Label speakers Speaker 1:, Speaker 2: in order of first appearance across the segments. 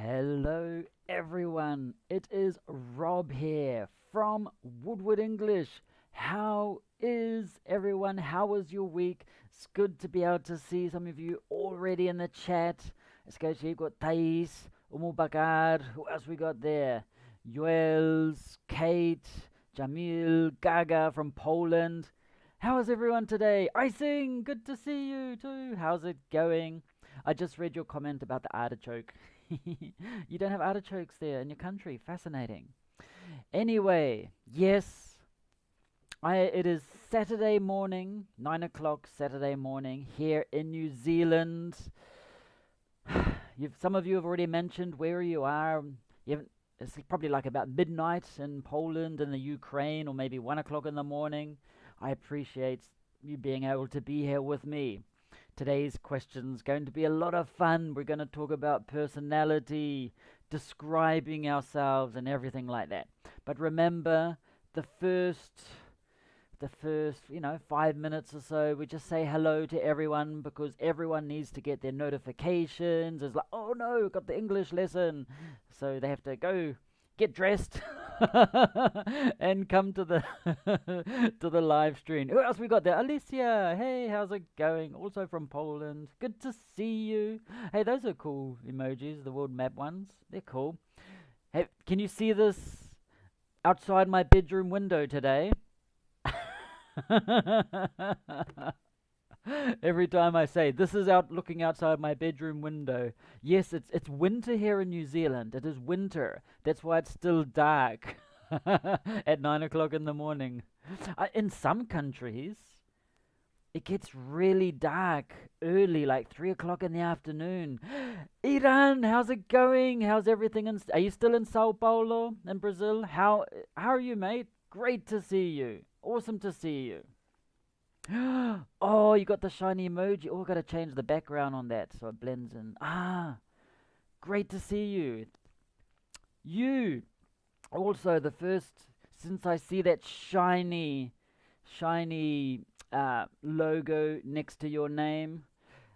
Speaker 1: Hello everyone, it is Rob here from Woodward English. How is everyone? How was your week? It's good to be able to see some of you already in the chat. Especially you've got Thais, Bakar, who else we got there? Joels, Kate, Jamil, Gaga from Poland. How is everyone today? Icing, good to see you too. How's it going? I just read your comment about the artichoke. You don't have artichokes there in your country. Fascinating. Anyway, yes, it is Saturday morning, 9 o'clock Saturday morning here in New Zealand. Some of you have already mentioned where you are. It's probably like about midnight in Poland and the Ukraine, or maybe 1 o'clock in the morning. I appreciate you being able to be here with me. Today's question's going to be a lot of fun. We're going to talk about personality, describing ourselves, and everything like that. But remember, the first 5 minutes or so, we just say hello to everyone because everyone needs to get their notifications. It's like, oh no, got the English lesson. So they have to go get dressed and come to the to the live stream. Who else we got there? Alicia, hey, how's it going? Also from Poland. Good to see you. Hey, those are cool emojis, the world map ones. They're cool. Hey, can you see this outside my bedroom window today? Every time I say this is out looking outside my bedroom window. Yes, it's winter here in New Zealand. It is winter. That's why it's still dark at 9 o'clock in the morning. In some countries, it gets really dark early, like 3 o'clock in the afternoon. Iran, how's it going? How's everything? Are you still in Sao Paulo in Brazil? How are you, mate? Great to see you. Awesome to see you. Oh, you got the shiny emoji. Oh, got to change the background on that so it blends in. Great to see you. You also the first, since I see that shiny logo next to your name.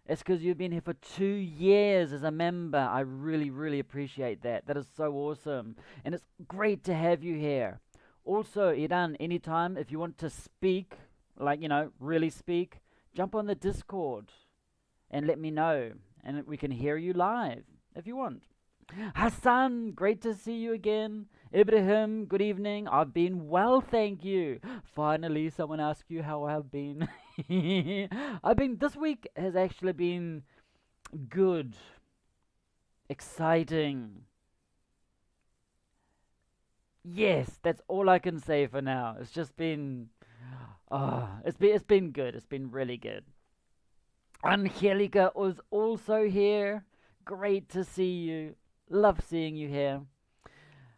Speaker 1: It's because you've been here for 2 years as a member. I really appreciate that. That is so awesome. And it's great to have you here. Also, Iran, anytime if you want to speak, really speak, jump on the Discord and let me know. And we can hear you live if you want. Hassan, great to see you again. Ibrahim, good evening. I've been well, thank you. Finally, someone asked you how I've been. This week has actually been good, exciting. Yes, that's all I can say for now. It's just been, it's been good. It's been really good. Angelica was also here. Great to see you. Love seeing you here.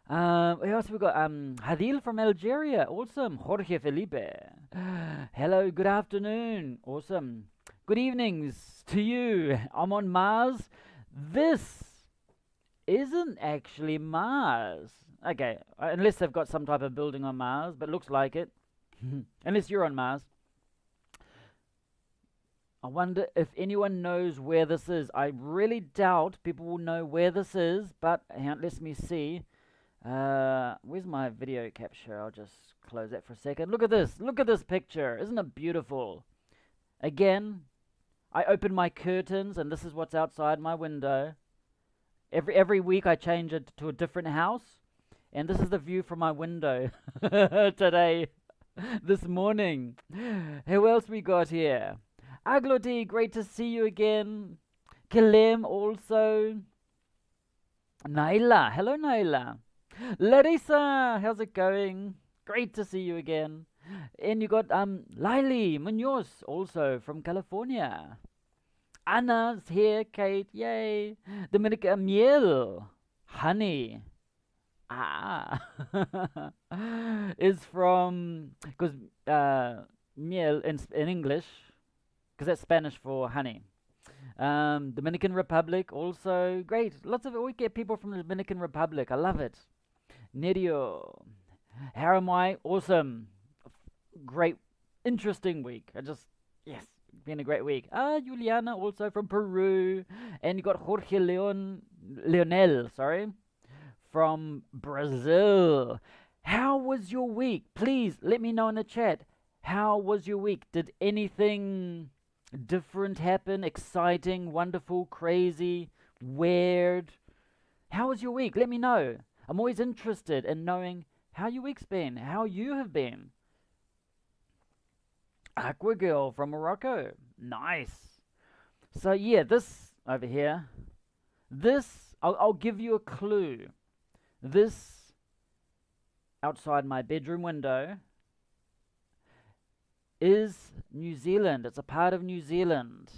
Speaker 1: Who else we got? Hadil from Algeria. Awesome. Jorge Felipe. Hello, good afternoon. Awesome. Good evenings to you. I'm on Mars. This isn't actually Mars. Okay, unless they've got some type of building on Mars, but looks like it. Unless you're on Mars. I wonder if anyone knows where this is. I really doubt people will know where this is, but hang on, let me see. Where's my video capture? I'll just close that for a second. Look at this. Look at this picture. Isn't it beautiful? Again, I open my curtains and this is what's outside my window. Every week I change it to a different house, and this is the view from my window today, this morning. Who else we got here? Aglodi, great to see you again. Kalem also. Naila, hello Naila. Larissa, how's it going? Great to see you again. And you got Lily Munoz also from California. Anna's here, Kate, yay. Dominica Miel, honey. Is from, because miel in English, because that's Spanish for honey. Dominican Republic also great. We get people from the Dominican Republic. I love it. Nerio, Haramai, awesome. Great, interesting week. Yes, been a great week. Juliana also from Peru, and you got Jorge Leon Lionel, sorry, from Brazil. How was your week? Please let me know in the chat. How was your week? Did anything different happen? Exciting, wonderful, crazy, weird? How was your week? Let me know. I'm always interested in knowing how your week's been, how you have been. Aqua Girl from Morocco. Nice. So yeah, this over here, I'll give you a clue. This outside my bedroom window is New Zealand. It's a part of New Zealand.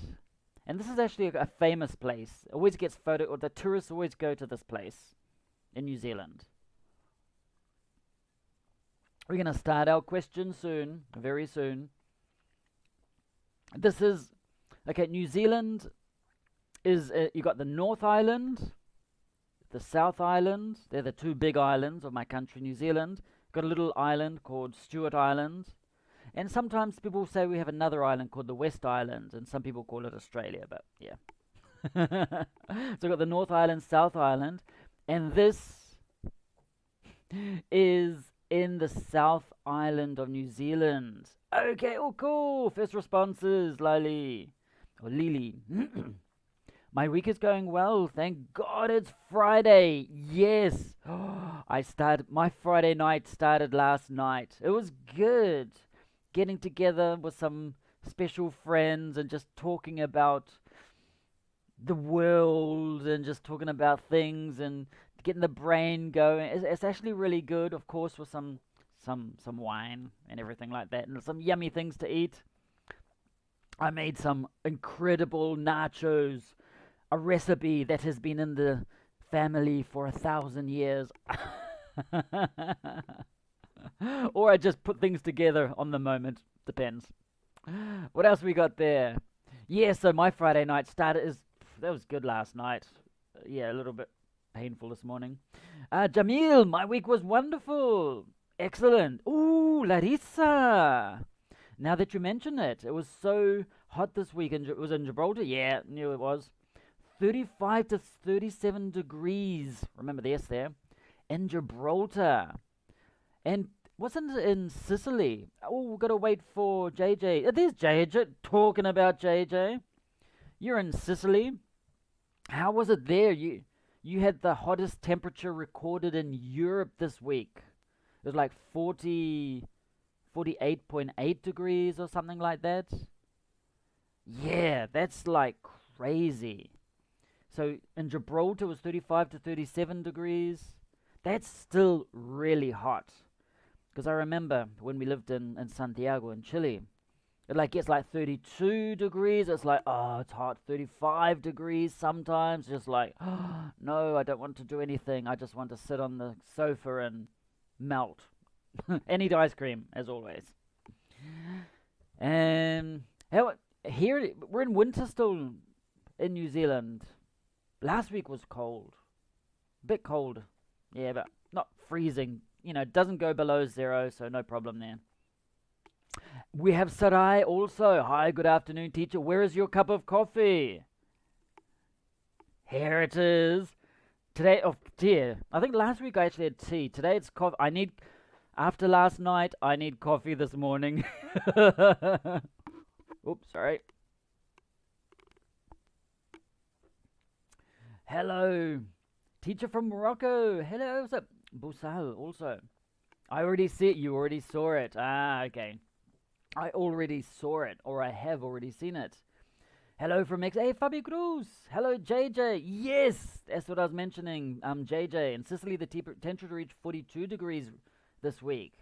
Speaker 1: And this is actually a famous place. It always gets or the tourists always go to this place in New Zealand. We're going to start our question soon, very soon. This is, okay, New Zealand is, you got the North Island, the South Island. They're the two big islands of my country, New Zealand. Got a little island called Stewart Island. And sometimes people say we have another island called the West Island, and some people call it Australia, but yeah. So we've got the North Island, South Island, and this is in the South Island of New Zealand. Okay, oh cool. First responses, Lily. Or Lily. My week is going well. Thank God it's Friday. Yes. My Friday night started last night. It was good. Getting together with some special friends and just talking about the world and just talking about things and getting the brain going. It's actually really good, of course, with some wine and everything like that, and some yummy things to eat. I made some incredible nachos, a recipe that has been in the family for 1,000 years. Or I just put things together on the moment. Depends. What else we got there? Yeah, so my Friday night that was good last night. Yeah, a little bit painful this morning. Jamil, my week was wonderful. Excellent. Ooh, Larissa. Now that you mention it, it was so hot this week. It was in Gibraltar. Yeah, knew it was. 35 to 37 degrees. Remember the S there. In Gibraltar. And wasn't it in Sicily? Oh, we've got to wait for JJ. There's JJ talking about JJ. You're in Sicily. How was it there? You had the hottest temperature recorded in Europe this week. It was like 48.8 degrees or something like that. Yeah, that's like crazy. So in Gibraltar it was 35 to 37 degrees. That's still really hot. Because I remember when we lived in Santiago in Chile, it like gets like 32 degrees. It's like, oh, it's hot. 35 degrees sometimes. Just like, oh, no, I don't want to do anything. I just want to sit on the sofa and melt. And eat ice cream, as always. And here, we're in winter still in New Zealand. Last week was cold. A bit cold. Yeah, but not freezing. You know, it doesn't go below 0, so no problem there. We have Sarai also. Hi, good afternoon, teacher. Where is your cup of coffee? Here it is. Today, oh dear. I think last week I actually had tea. Today it's coffee. After last night, I need coffee this morning. Oops, sorry. Hello. Teacher from Morocco. Hello, what's up? Boussal also. I already see it. You already saw it. Ah, okay. I already saw it, or I have already seen it. Hello from Hey, Fabi Cruz. Hello, JJ. Yes, that's what I was mentioning. JJ. In Sicily, the temperature reached 42 degrees this week.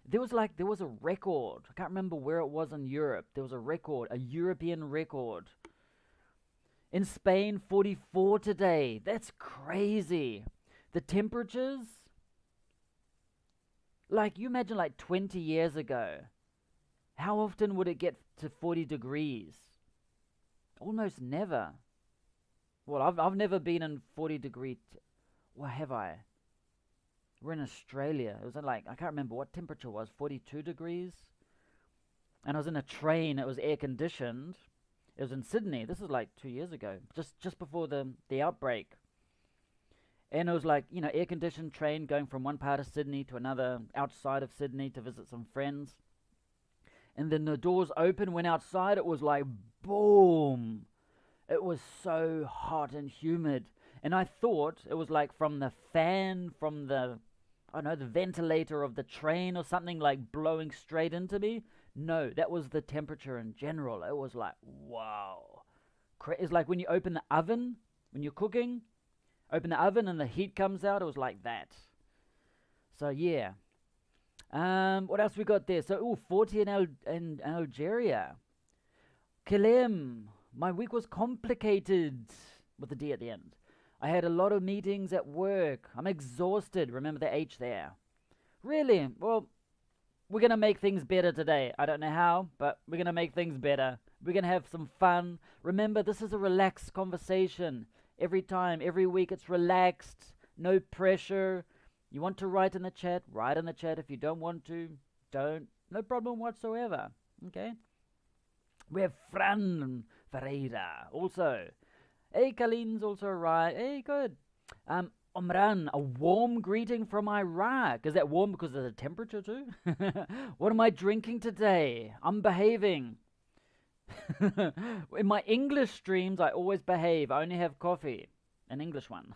Speaker 1: There was a record. I can't remember where it was in Europe. There was a record, a European record. In Spain, 44 today. That's crazy. The temperatures, like, you imagine like 20 years ago, how often would it get to 40 degrees? Almost never. Well, I've never been in 40 degree. Well, have I? We're in Australia. It was like, I can't remember what temperature it was, 42 degrees. And I was in a train. It was air conditioned. It was in Sydney. This is like 2 years ago, just before the outbreak. And it was like, air-conditioned train going from one part of Sydney to another outside of Sydney to visit some friends. And then the doors open, went outside, it was like, boom. It was so hot and humid. And I thought it was like from the fan, from the, I don't know, the ventilator of the train or something, like blowing straight into me. No, that was the temperature in general. It was like, wow. It's like when you open the oven, when you're cooking, open the oven and the heat comes out. It was like that. So yeah. What else we got there? So 40 in Algeria. Kilem. My week was complicated with the D at the end. I had a lot of meetings at work. I'm exhausted. Remember the H there. Really? Well, we're going to make things better today. I don't know how, but we're going to make things better. We're going to have some fun. Remember, this is a relaxed conversation. Every time, every week, it's relaxed. No pressure. You want to write in the chat? Write in the chat. If you don't want to, don't. No problem whatsoever. Okay? We have Fran Ferreira also. Hey, Kaleem's also right. Hey, good. Omran, a warm greeting from Iraq. Is that warm because of the temperature too? What am I drinking today? I'm behaving. In my English streams, I always behave. I only have coffee. An English one.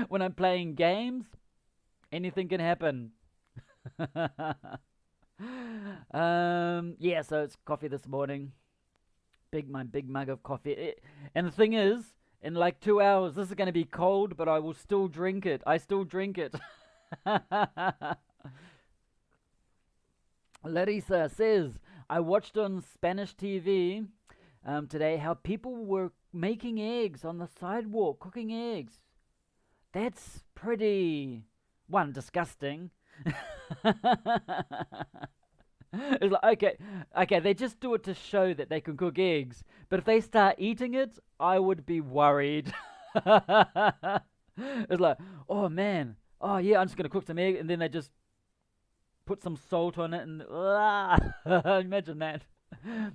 Speaker 1: When I'm playing games, anything can happen. Yeah, so it's coffee this morning. My big mug of coffee. And the thing is, in like 2 hours, this is going to be cold, but I will still drink it. I still drink it. Larissa says, I watched on Spanish TV today how people were making eggs on the sidewalk, cooking eggs. That's pretty, disgusting. It's like, okay, they just do it to show that they can cook eggs. But if they start eating it, I would be worried. It's like, oh man, oh yeah, I'm just going to cook some egg. And then they just put some salt on it and imagine that.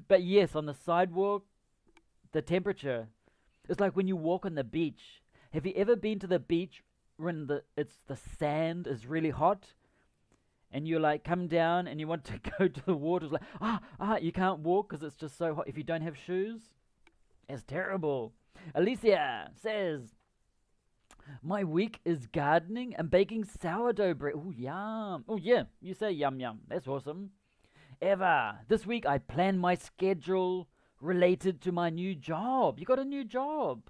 Speaker 1: But yes, on the sidewalk, the temperature, it's like when you walk on the beach. Have you ever been to the beach when the sand is really hot? And you like come down and you want to go to the water, it's like, you can't walk because it's just so hot. If you don't have shoes, it's terrible. Alicia says, my week is gardening and baking sourdough bread. Oh, yum. Oh, yeah, you say yum, yum. That's awesome. Eva, this week I plan my schedule related to my new job. You got a new job.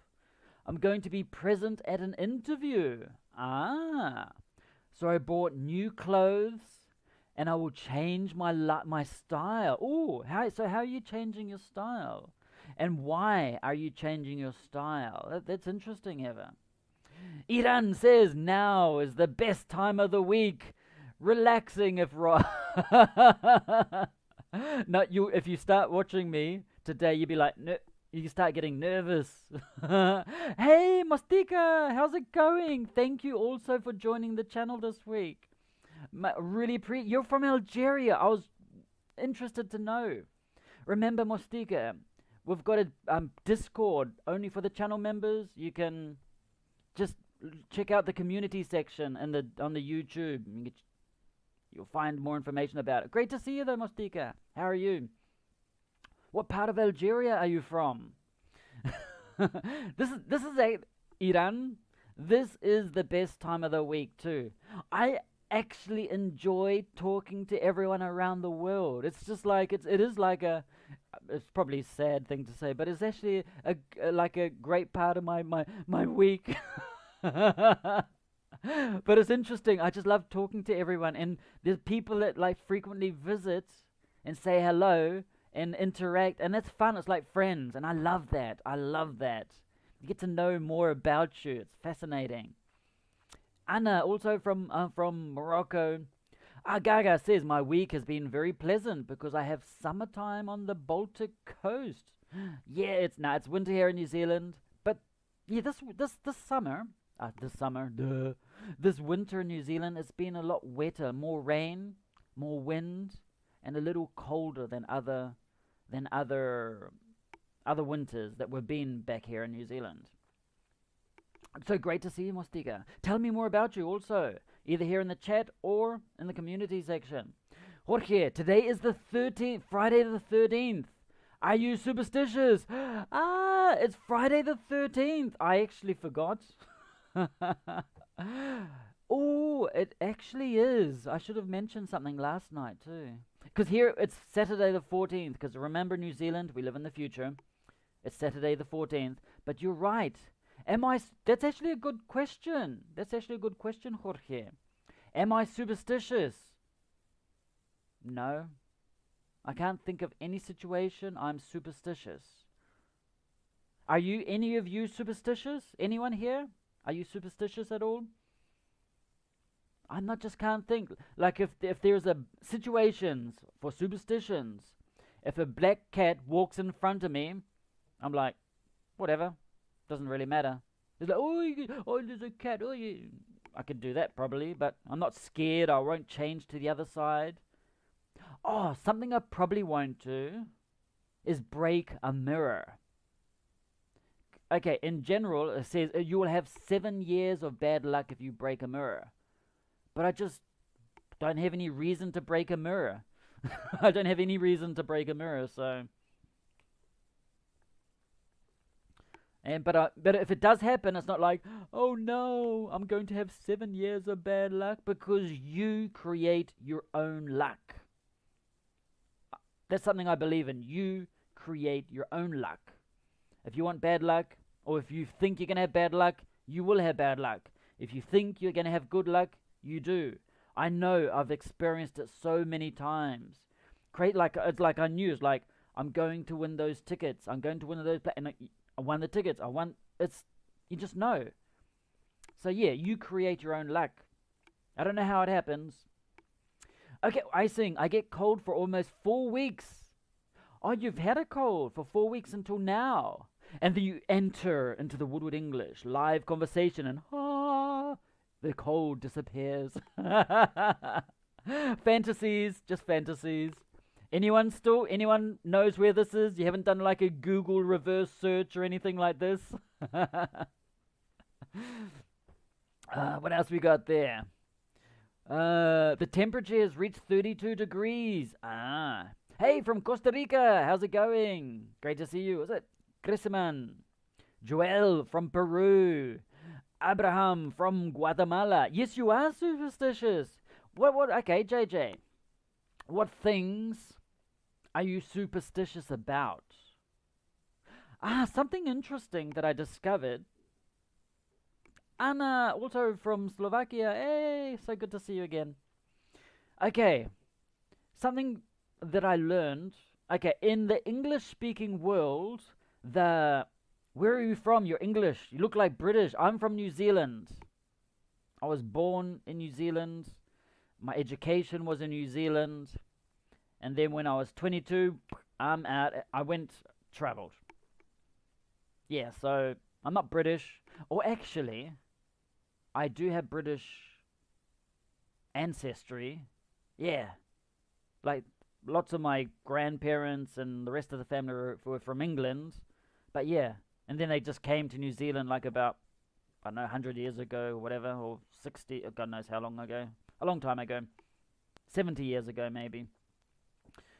Speaker 1: I'm going to be present at an interview. So I bought new clothes, and I will change my style. Oh, how are you changing your style? And why are you changing your style? That's interesting, Eva. Iran says now is the best time of the week. Relaxing if right. No, if you start watching me today, you'll be like, you start getting nervous. Hey, Mastika, how's it going? Thank you also for joining the channel this week. You're from Algeria. I was interested to know. Remember, Mastika, we've got a Discord only for the channel members. You can just check out the community section on the YouTube. You'll find more information about it. Great to see you though, Mastika. How are you? What part of Algeria are you from? This is Iran. This is the best time of the week too. I actually enjoy talking to everyone around the world. It's just like it's probably a sad thing to say, but it's actually like a great part of my week. But it's interesting. I just love talking to everyone, and there's people that like frequently visit and say hello and interact, and that's fun. It's like friends, and I love that. You get to know more about you. It's fascinating. Anna, also from Morocco. Gaga says, my week has been very pleasant because I have summertime on the Baltic coast. Yeah, it's winter here in New Zealand, but yeah, this winter in New Zealand, it's been a lot wetter, more rain, more wind, and a little colder than other winters that we've been back here in New Zealand. So great to see you, Mostika. Tell me more about you also, either here in the chat or in the community section. Jorge, today is the 13th, Friday the 13th. Are you superstitious? Ah, it's Friday the 13th. I actually forgot. Oh, it actually is. I should have mentioned something last night too. Because here it's Saturday the 14th. Because remember, New Zealand, we live in the future. It's Saturday the 14th. But you're right. That's actually a good question. That's actually a good question, Jorge. Am I superstitious? No. I can't think of any situation I'm superstitious. Are you, any of you, superstitious? Anyone here? Are you superstitious at all? I not just can't think. Like if there's a situations for superstitions, if a black cat walks in front of me, I'm like, whatever, doesn't really matter. It's like, oh, there's a cat. Oh, yeah. I could do that probably, but I'm not scared. I won't change to the other side. Oh, something I probably won't do is break a mirror. Okay, in general, it says you will have 7 years of bad luck if you break a mirror. But I just don't have any reason to break a mirror. I don't have any reason to break a mirror, so. But if it does happen, it's not like, oh no, I'm going to have 7 years of bad luck, because you create your own luck. That's something I believe in. You create your own luck. If you want bad luck, or if you think you're going to have bad luck, you will have bad luck. If you think you're going to have good luck, you do. I know, I've experienced it so many times. It's like I knew, it's like, I'm going to win those tickets. I'm going to win those, and I won the tickets. You just know. So yeah, you create your own luck. I don't know how it happens. Okay, I get cold for almost 4 weeks. Oh, you've had a cold for 4 weeks until now. And then you enter into the Woodward English live conversation and the cold disappears. Fantasies, just fantasies. Anyone knows where this is? You haven't done like a Google reverse search or anything like this? What else we got there? The temperature has reached 32 degrees. Hey, from Costa Rica. How's it going? Great to see you. Is it Chrisman? Joel from Peru. Abraham from Guatemala. Yes, you are superstitious. What? Okay, JJ. What things are you superstitious about? Something interesting that I discovered. Anna, also from Slovakia. Hey, so good to see you again. Okay, something that I learned. Okay, in the English-speaking world, where are you from? You're English. You look like British. I'm from New Zealand. I was born in New Zealand. My education was in New Zealand. And then when I was 22, I'm out. I traveled. Yeah, so I'm not British. Or actually, I do have British ancestry. Yeah. Like, lots of my grandparents and the rest of the family were from England. But yeah. And then they just came to New Zealand like about, I don't know, 100 years ago or whatever. Or 60, God knows how long ago. A long time ago. 70 years ago, maybe.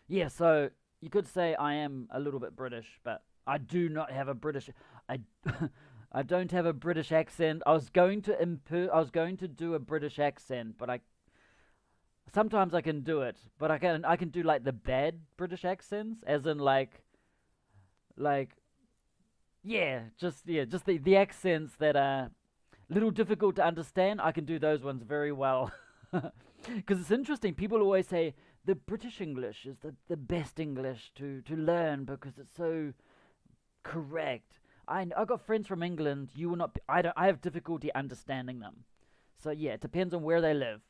Speaker 1: Yeah, so you could say I am a little bit British, but I do not have a British. I don't have a British accent. I was going to do a British accent, but sometimes I can do it. But I can do like the bad British accents, as in like just the accents that are a little difficult to understand. I can do those ones very well. Because it's interesting. People always say the British English is the best English to learn because it's so correct. I got friends from England. You will not. I have difficulty understanding them. So yeah, it depends on where they live.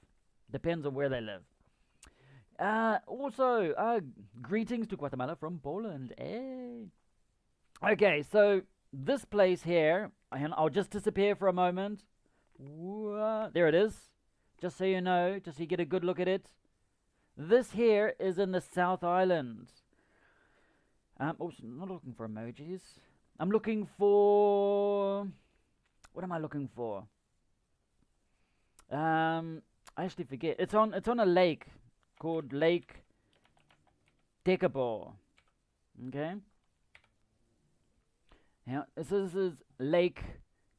Speaker 1: Also, greetings to Guatemala from Poland. Hey. Okay, so this place here, and I'll just disappear for a moment. There it is. Just so you know, just so you get a good look at it. This here is in the South Island. Not looking for emojis. I'm looking for What am I looking for? I actually forget. It's on a lake called Lake Decabor. Okay. Yeah, this is Lake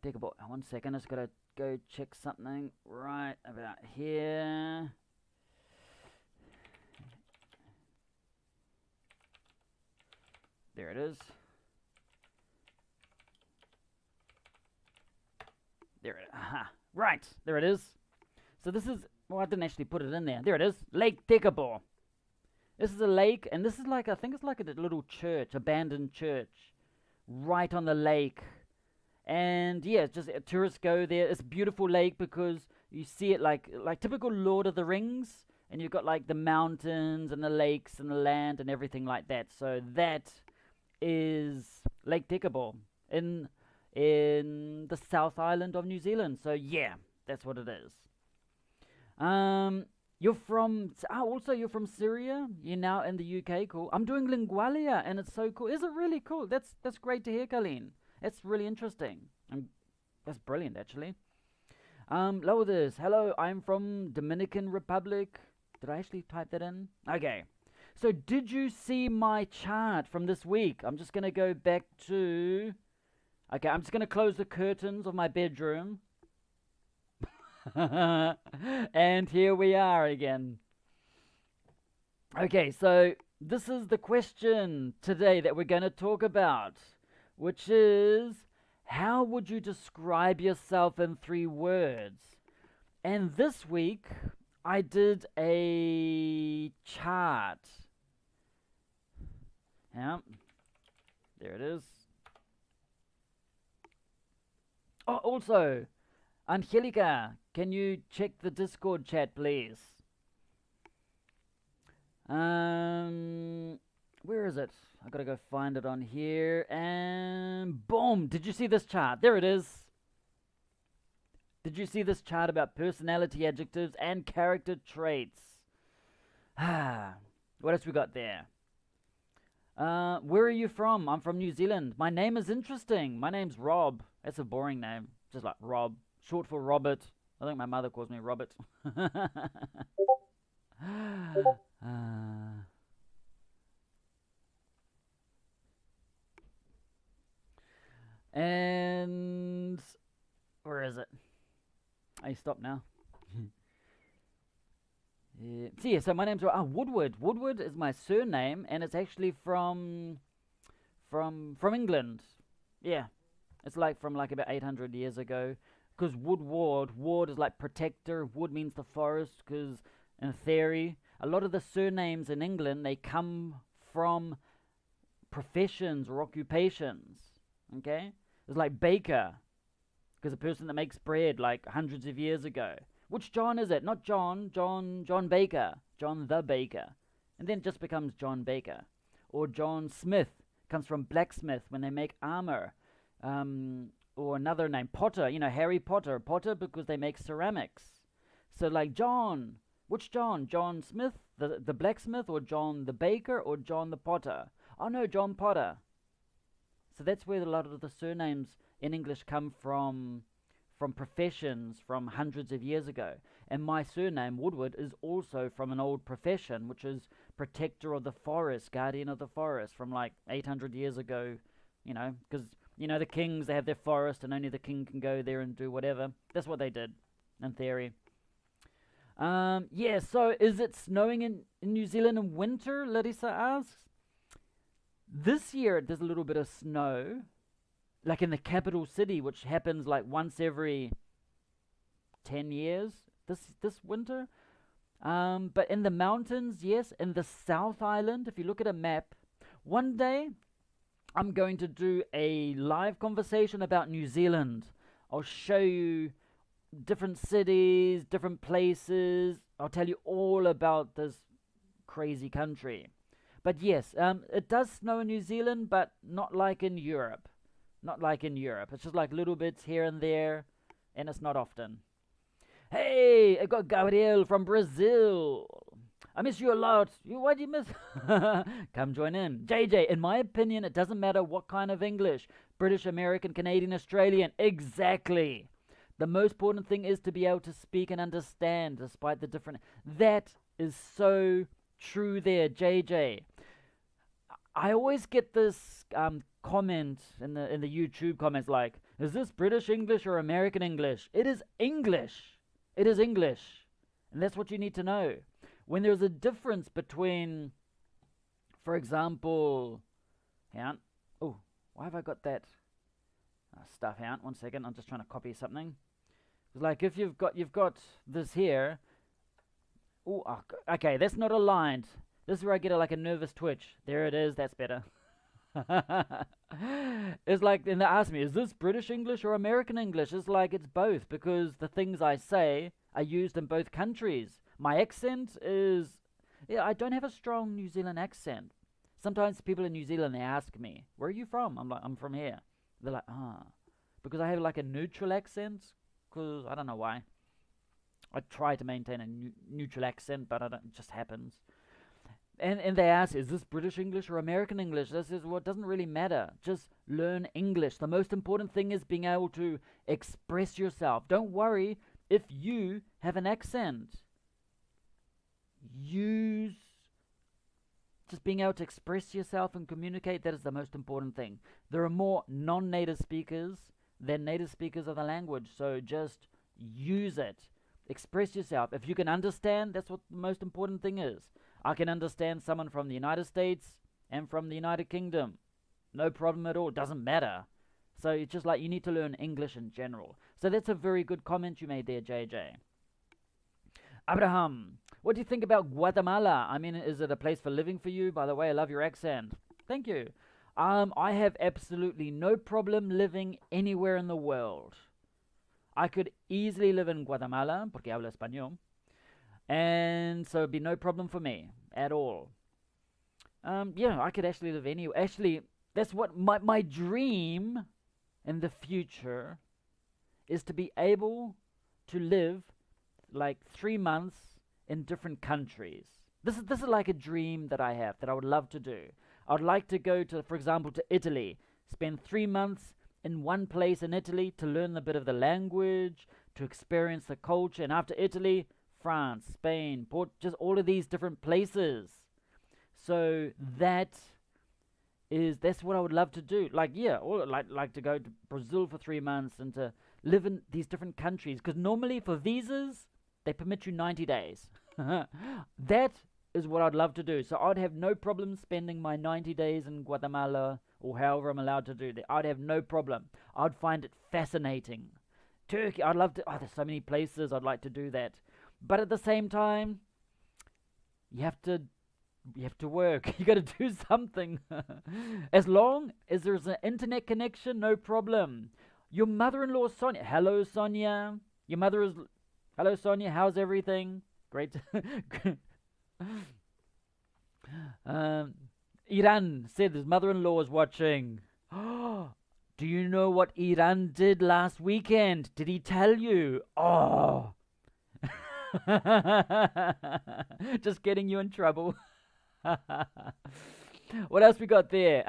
Speaker 1: Decabor. 1 second, I just gotta go check something right about here. There it is. There it is. Aha. Right, there it is. So this is, well, I didn't actually put it in there. There it is, Lake Decabor. This is a lake, and this is like, I think it's like a little church, abandoned church, right on the lake. And yeah, just tourists go there. It's a beautiful lake because you see it like typical Lord of the Rings, and you've got like the mountains and the lakes and the land and everything like that. So that is Lake Decabor in the South Island of New Zealand. So yeah, that's what it is. You're from you're from Syria. You're now in the UK. Cool. I'm doing Lingualia, and it's so cool. Is it really cool? That's great to hear, Colleen. It's really interesting. That's brilliant, actually. Lothers, hello. I'm from Dominican Republic. Did I actually type that in? Okay. So, did you see my chart from this week? I'm just gonna go back to. Okay, I'm just gonna close the curtains of my bedroom. And here we are again. Okay, so this is the question today that we're going to talk about, which is, how would you describe yourself in 3 words? And this week, I did a chart. Yeah, there it is. Oh, also, Angelica, can you check the Discord chat, please? Where is it? I gotta go find it on here. And boom! Did you see this chart? There it is. Did you see this chart about personality adjectives and character traits? What else we got there? Where are you from? I'm from New Zealand. My name is interesting. My name's Rob. That's a boring name. Just like Rob. Short for Robert. I think my mother calls me Robert. And where is it? I stopped now. Yeah. So my name's Woodward. Woodward is my surname, and it's actually from England. Yeah, it's like from like about 800 years ago. Because ward is like protector. Wood means the forest. Because in theory, a lot of the surnames in England, they come from professions or occupations. Okay, it's like baker, because a person that makes bread like hundreds of years ago. Which John is it? Not John Baker. John the Baker. And then it just becomes John Baker. Or John Smith comes from blacksmith when they make armor. Or another name, Potter, Harry Potter. Potter because they make ceramics. So like John, which John? John Smith, the blacksmith, or John the baker, or John the Potter? Oh no, John Potter. So that's where a lot of the surnames in English come from professions from hundreds of years ago. And my surname, Woodward, is also from an old profession, which is protector of the forest, guardian of the forest, from like 800 years ago, because the kings, they have their forest and only the king can go there and do whatever. That's what they did, in theory. So is it snowing in New Zealand in winter, Larissa asks? This year there's a little bit of snow, like in the capital city, which happens like once every 10 years, this winter. But in the mountains, yes, in the South Island, if you look at a map, one day I'm going to do a live conversation about New Zealand. I'll show you different cities, different places. I'll tell you all about this crazy country. But yes, it does snow in New Zealand, but not like in Europe. Not like in Europe. It's just like little bits here and there, and it's not often. Hey, I got Gabriel from Brazil. I miss you a lot. Why do you miss? Come join in. JJ, in my opinion, it doesn't matter what kind of English. British, American, Canadian, Australian. Exactly. The most important thing is to be able to speak and understand despite the different. That is so true there, JJ. I always get this comment in the YouTube comments like, is this British English or American English? It is English. It is English. And that's what you need to know. When there's a difference between, for example, oh, why have I got that stuff out? 1 second, I'm just trying to copy something. It's like if you've got this here. Oh, okay, that's not aligned. This is where I get like a nervous twitch. There it is. That's better. It's like, and they ask me, is this British English or American English? It's like it's both, because the things I say are used in both countries. My accent is, yeah, I don't have a strong New Zealand accent. Sometimes people in New Zealand, they ask me, where are you from? I'm like, I'm from here. They're like, because I have like a neutral accent, because I don't know why. I try to maintain a neutral accent, but it just happens. And they ask, is this British English or American English? This is what doesn't really matter. Just learn English. The most important thing is being able to express yourself. Don't worry if you have an accent. Just being able to express yourself and communicate, that is the most important thing. There are more non-native speakers than native speakers of the language, so just use it. Express yourself. If you can understand, that's what the most important thing is. I can understand someone from the United States and from the United Kingdom. No problem at all. It doesn't matter. So it's just like you need to learn English in general. So that's a very good comment you made there, JJ. Abraham, what do you think about Guatemala? I mean, is it a place for living for you? By the way, I love your accent. Thank you. I have absolutely no problem living anywhere in the world. I could easily live in Guatemala, porque hablo español. And so it'd be no problem for me at all. Yeah, I could actually live anywhere. Actually, that's what my dream in the future is, to be able to live like 3 months in different countries. This is like a dream that I have, that I would love to do. I would like to go to, for example, to Italy, spend 3 months in one place in Italy to learn a bit of the language, to experience the culture, and after Italy, France, Spain, just all of these different places. So that's what I would love to do. Like, yeah, or like to go to Brazil for 3 months and to live in these different countries. Because normally for visas, they permit you 90 days. That is what I'd love to do. So I'd have no problem spending my 90 days in Guatemala, or however I'm allowed to do that. I'd have no problem. I'd find it fascinating. Turkey, I'd love to. Oh, there's so many places I'd like to do that. But at the same time, you have to work. You got to do something. As long as there's an internet connection, no problem. Your mother-in-law, Sonia. Hello, Sonia. Your mother is. Hello, Sonia. How's everything? Great. Iran said his mother-in-law is watching. Do you know what Iran did last weekend? Did he tell you? Oh. Just getting you in trouble. What else we got there?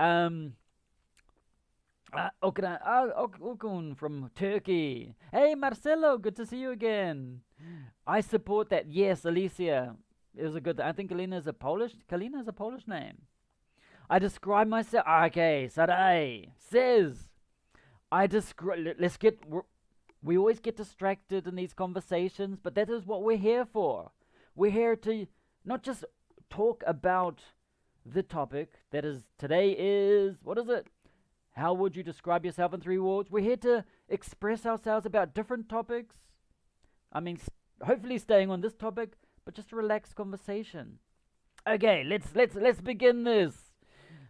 Speaker 1: Okun from Turkey. Hey, Marcelo, good to see you again. I support that. Yes, Alicia. It was a good. I think Kalina is a Polish name. I describe myself. Okay, Sarai says. Let's get. We always get distracted in these conversations, but that is what we're here for. We're here to not just talk about the topic that is today is, what is it? How would you describe yourself in 3 words? We're here to express ourselves about different topics. I mean, hopefully staying on this topic, but just a relaxed conversation. Okay, let's begin this.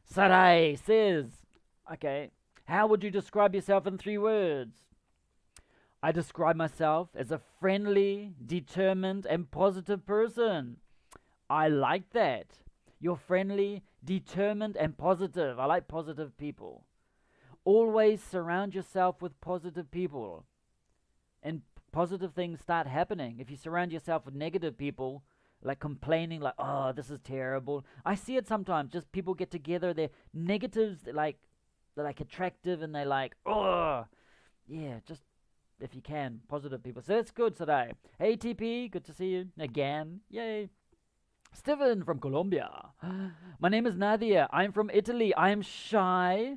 Speaker 1: Sarai says, okay, how would you describe yourself in 3 words? I describe myself as a friendly, determined, and positive person. I like that. You're friendly, determined, and positive. I like positive people. Always surround yourself with positive people, and positive things start happening. If you surround yourself with negative people, like complaining, like, oh, this is terrible. I see it sometimes. Just people get together, they're negatives, they're like attractive, and they're like, oh, yeah, just if you can, positive people. So that's good today. Hey TP, good to see you again. Yay. Steven from Colombia. My name is Nadia. I'm from Italy. I am shy,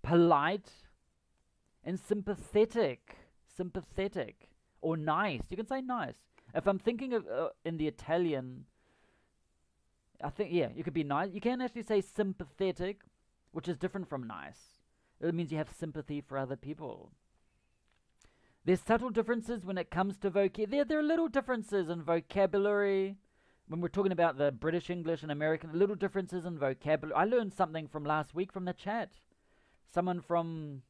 Speaker 1: polite, and sympathetic. Sympathetic. Or nice. You can say nice. If I'm thinking of in the Italian, I think, yeah, you could be nice. You can actually say sympathetic, which is different from nice. It means you have sympathy for other people. There's subtle differences when it comes to vocabulary. There are little differences in vocabulary. When we're talking about the British English and American, little differences in vocabulary. I learned something from last week from the chat. Someone from,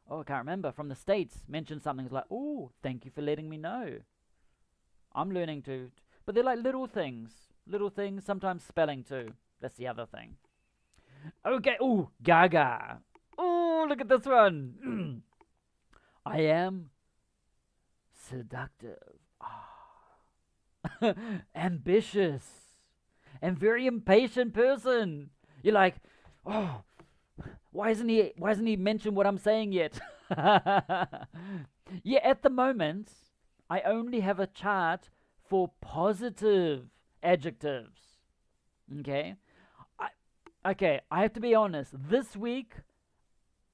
Speaker 1: oh, I can't remember, from the States mentioned something like, oh, thank you for letting me know. I'm learning to, but they're like little things, sometimes spelling too. That's the other thing. Okay, ooh, gaga. Oh, look at this one. I am seductive, ambitious, and very impatient person. You're like, oh, why hasn't he mentioned what I'm saying yet? Yeah, at the moment, I only have a chart for positive adjectives. Okay? I have to be honest. This week,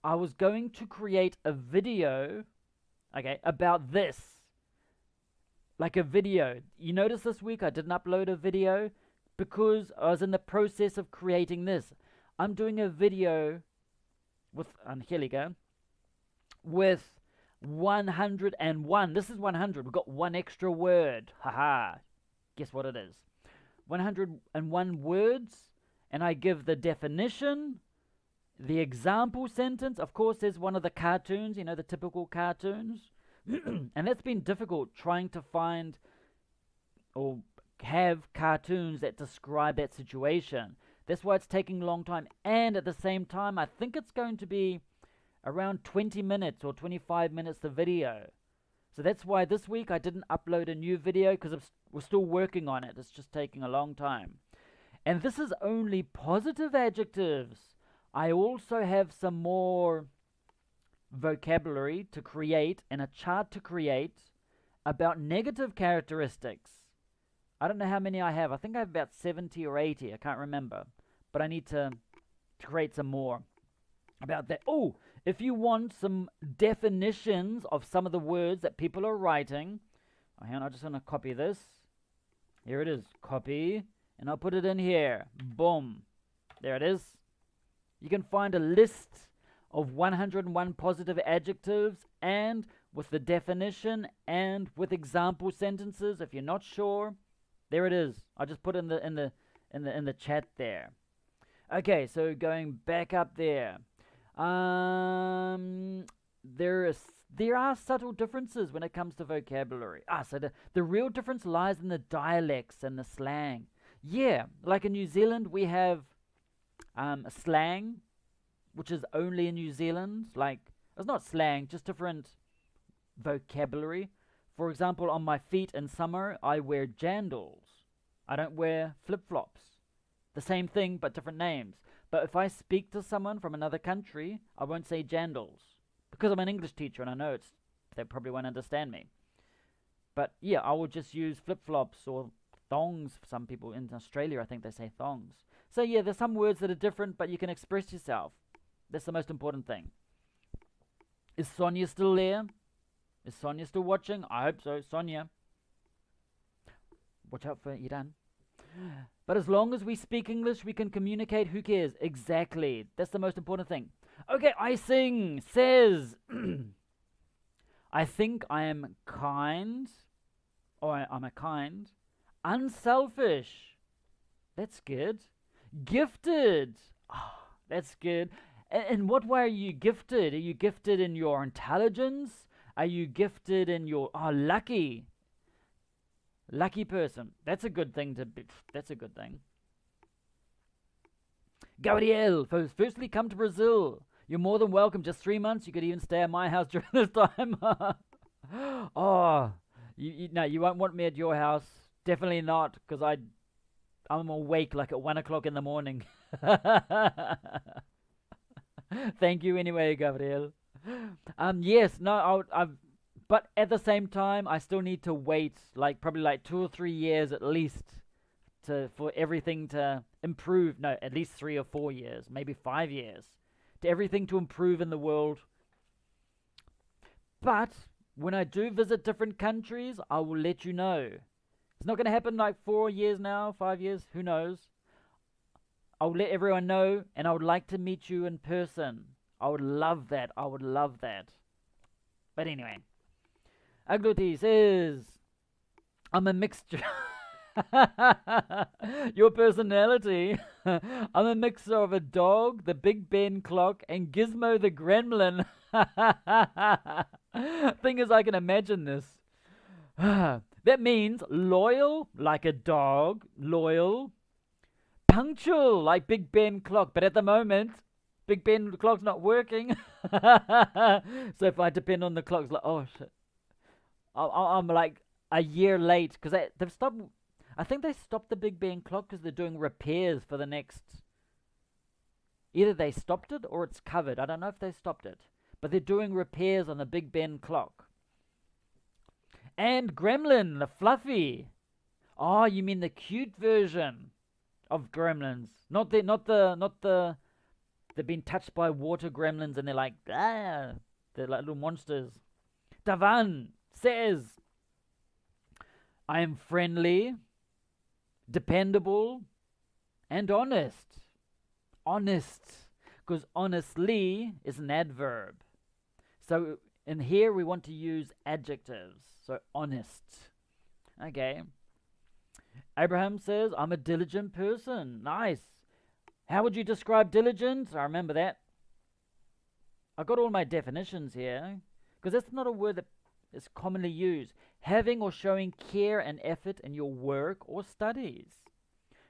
Speaker 1: I was going to create a video, okay, about this. Like a video. You notice this week I didn't upload a video because I was in the process of creating this. I'm doing a video with, here we go, with 101. This is 100. We've got one extra word. Haha. Guess what it is? 101 words, and I give the definition, the example sentence. Of course, there's one of the cartoons, you know, the typical cartoons. And that's been difficult trying to find or have cartoons that describe that situation. That's why it's taking a long time. And at the same time, I think it's going to be around 20 minutes or 25 minutes the video. So that's why this week I didn't upload a new video, because we're still working on it. It's just taking a long time. And this is only positive adjectives. I also have some more vocabulary to create and a chart to create about negative characteristics. I don't know how many I have. I think I have about 70 or 80. I can't remember. But I need to create some more about that. Oh, if you want some definitions of some of the words that people are writing, hang on, I just want to copy this. Here it is. Copy. And I'll put it in here. Boom. There it is. You can find a list of 101 positive adjectives, and with the definition and with example sentences. If you're not sure, there it is. I just put in the chat there. Okay, so going back up there. There are subtle differences when it comes to vocabulary. So the real difference lies in the dialects and the slang. Yeah, like in New Zealand, we have a slang, which is only in New Zealand. Like, it's not slang, just different vocabulary. For example, on my feet in summer, I wear jandals. I don't wear flip-flops. The same thing, but different names. But if I speak to someone from another country, I won't say jandals, because I'm an English teacher and I know they probably won't understand me. But yeah, I will just use flip-flops or thongs. For some people in Australia, I think they say thongs. So yeah, there's some words that are different, but you can express yourself. That's the most important thing. Is Sonia still there? Is Sonia still watching? I hope so. Sonia, watch out for Iran. But as long as we speak English, we can communicate. Who cares? Exactly. That's the most important thing. Okay, Icing says, I think I am kind, or I'm a kind, unselfish. That's good. Gifted. That's good. In what way are you gifted? Are you gifted in your intelligence? Are you gifted in your, lucky? Lucky person. That's a good thing to be. That's a good thing. Gabriel, firstly, come to Brazil. You're more than welcome. Just 3 months. You could even stay at my house during this time. Oh, no, you won't want me at your house. Definitely not, because I'm awake like at 1 o'clock in the morning. Thank you anyway, Gabriel. Yes, no, but at the same time, I still need to wait, like probably like 2 or 3 years at least, for everything to improve. No, at least 3 or 4 years, maybe 5 years, to everything to improve in the world. But when I do visit different countries, I will let you know. It's not going to happen like 4 years now, 5 years, who knows? I'll let everyone know, and I would like to meet you in person. I would love that. I would love that. But anyway, Agluti says, I'm a mixture. Your personality. I'm a mixture of a dog, the Big Ben clock, and Gizmo the gremlin. Thing is, I can imagine this. That means loyal, like a dog, loyal. Punctual, like Big Ben clock, but at the moment, Big Ben clock's not working. So if I depend on the clock, it's like, oh shit, I'm like a year late, because they've stopped. I think they stopped the Big Ben clock because they're doing repairs for the next. Either they stopped it or it's covered. I don't know if they stopped it, but they're doing repairs on the Big Ben clock. And Gremlin, the fluffy. Oh, you mean the cute version of gremlins, not the. They've been touched by water gremlins and they're like, they're like little monsters. Davan says, I am friendly, dependable, and honest. Honest, because honestly is an adverb. So in here we want to use adjectives. So honest. Okay. Abraham says, I'm a diligent person. Nice. How would you describe diligence? I remember that. I got all my definitions here, because that's not a word that is commonly used. Having or showing care and effort in your work or studies.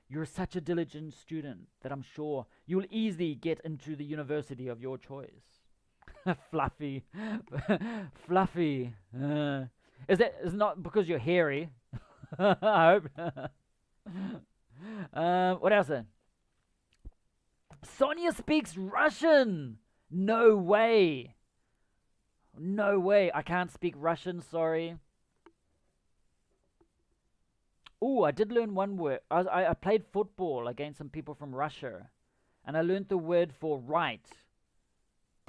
Speaker 1: You're such a diligent student that I'm sure you'll easily get into the university of your choice. Fluffy. Fluffy. Is not because you're hairy. I hope. What else then? Sonia speaks Russian. No way. No way. I can't speak Russian, sorry. Oh, I did learn one word. I played football against some people from Russia, and I learned the word for right,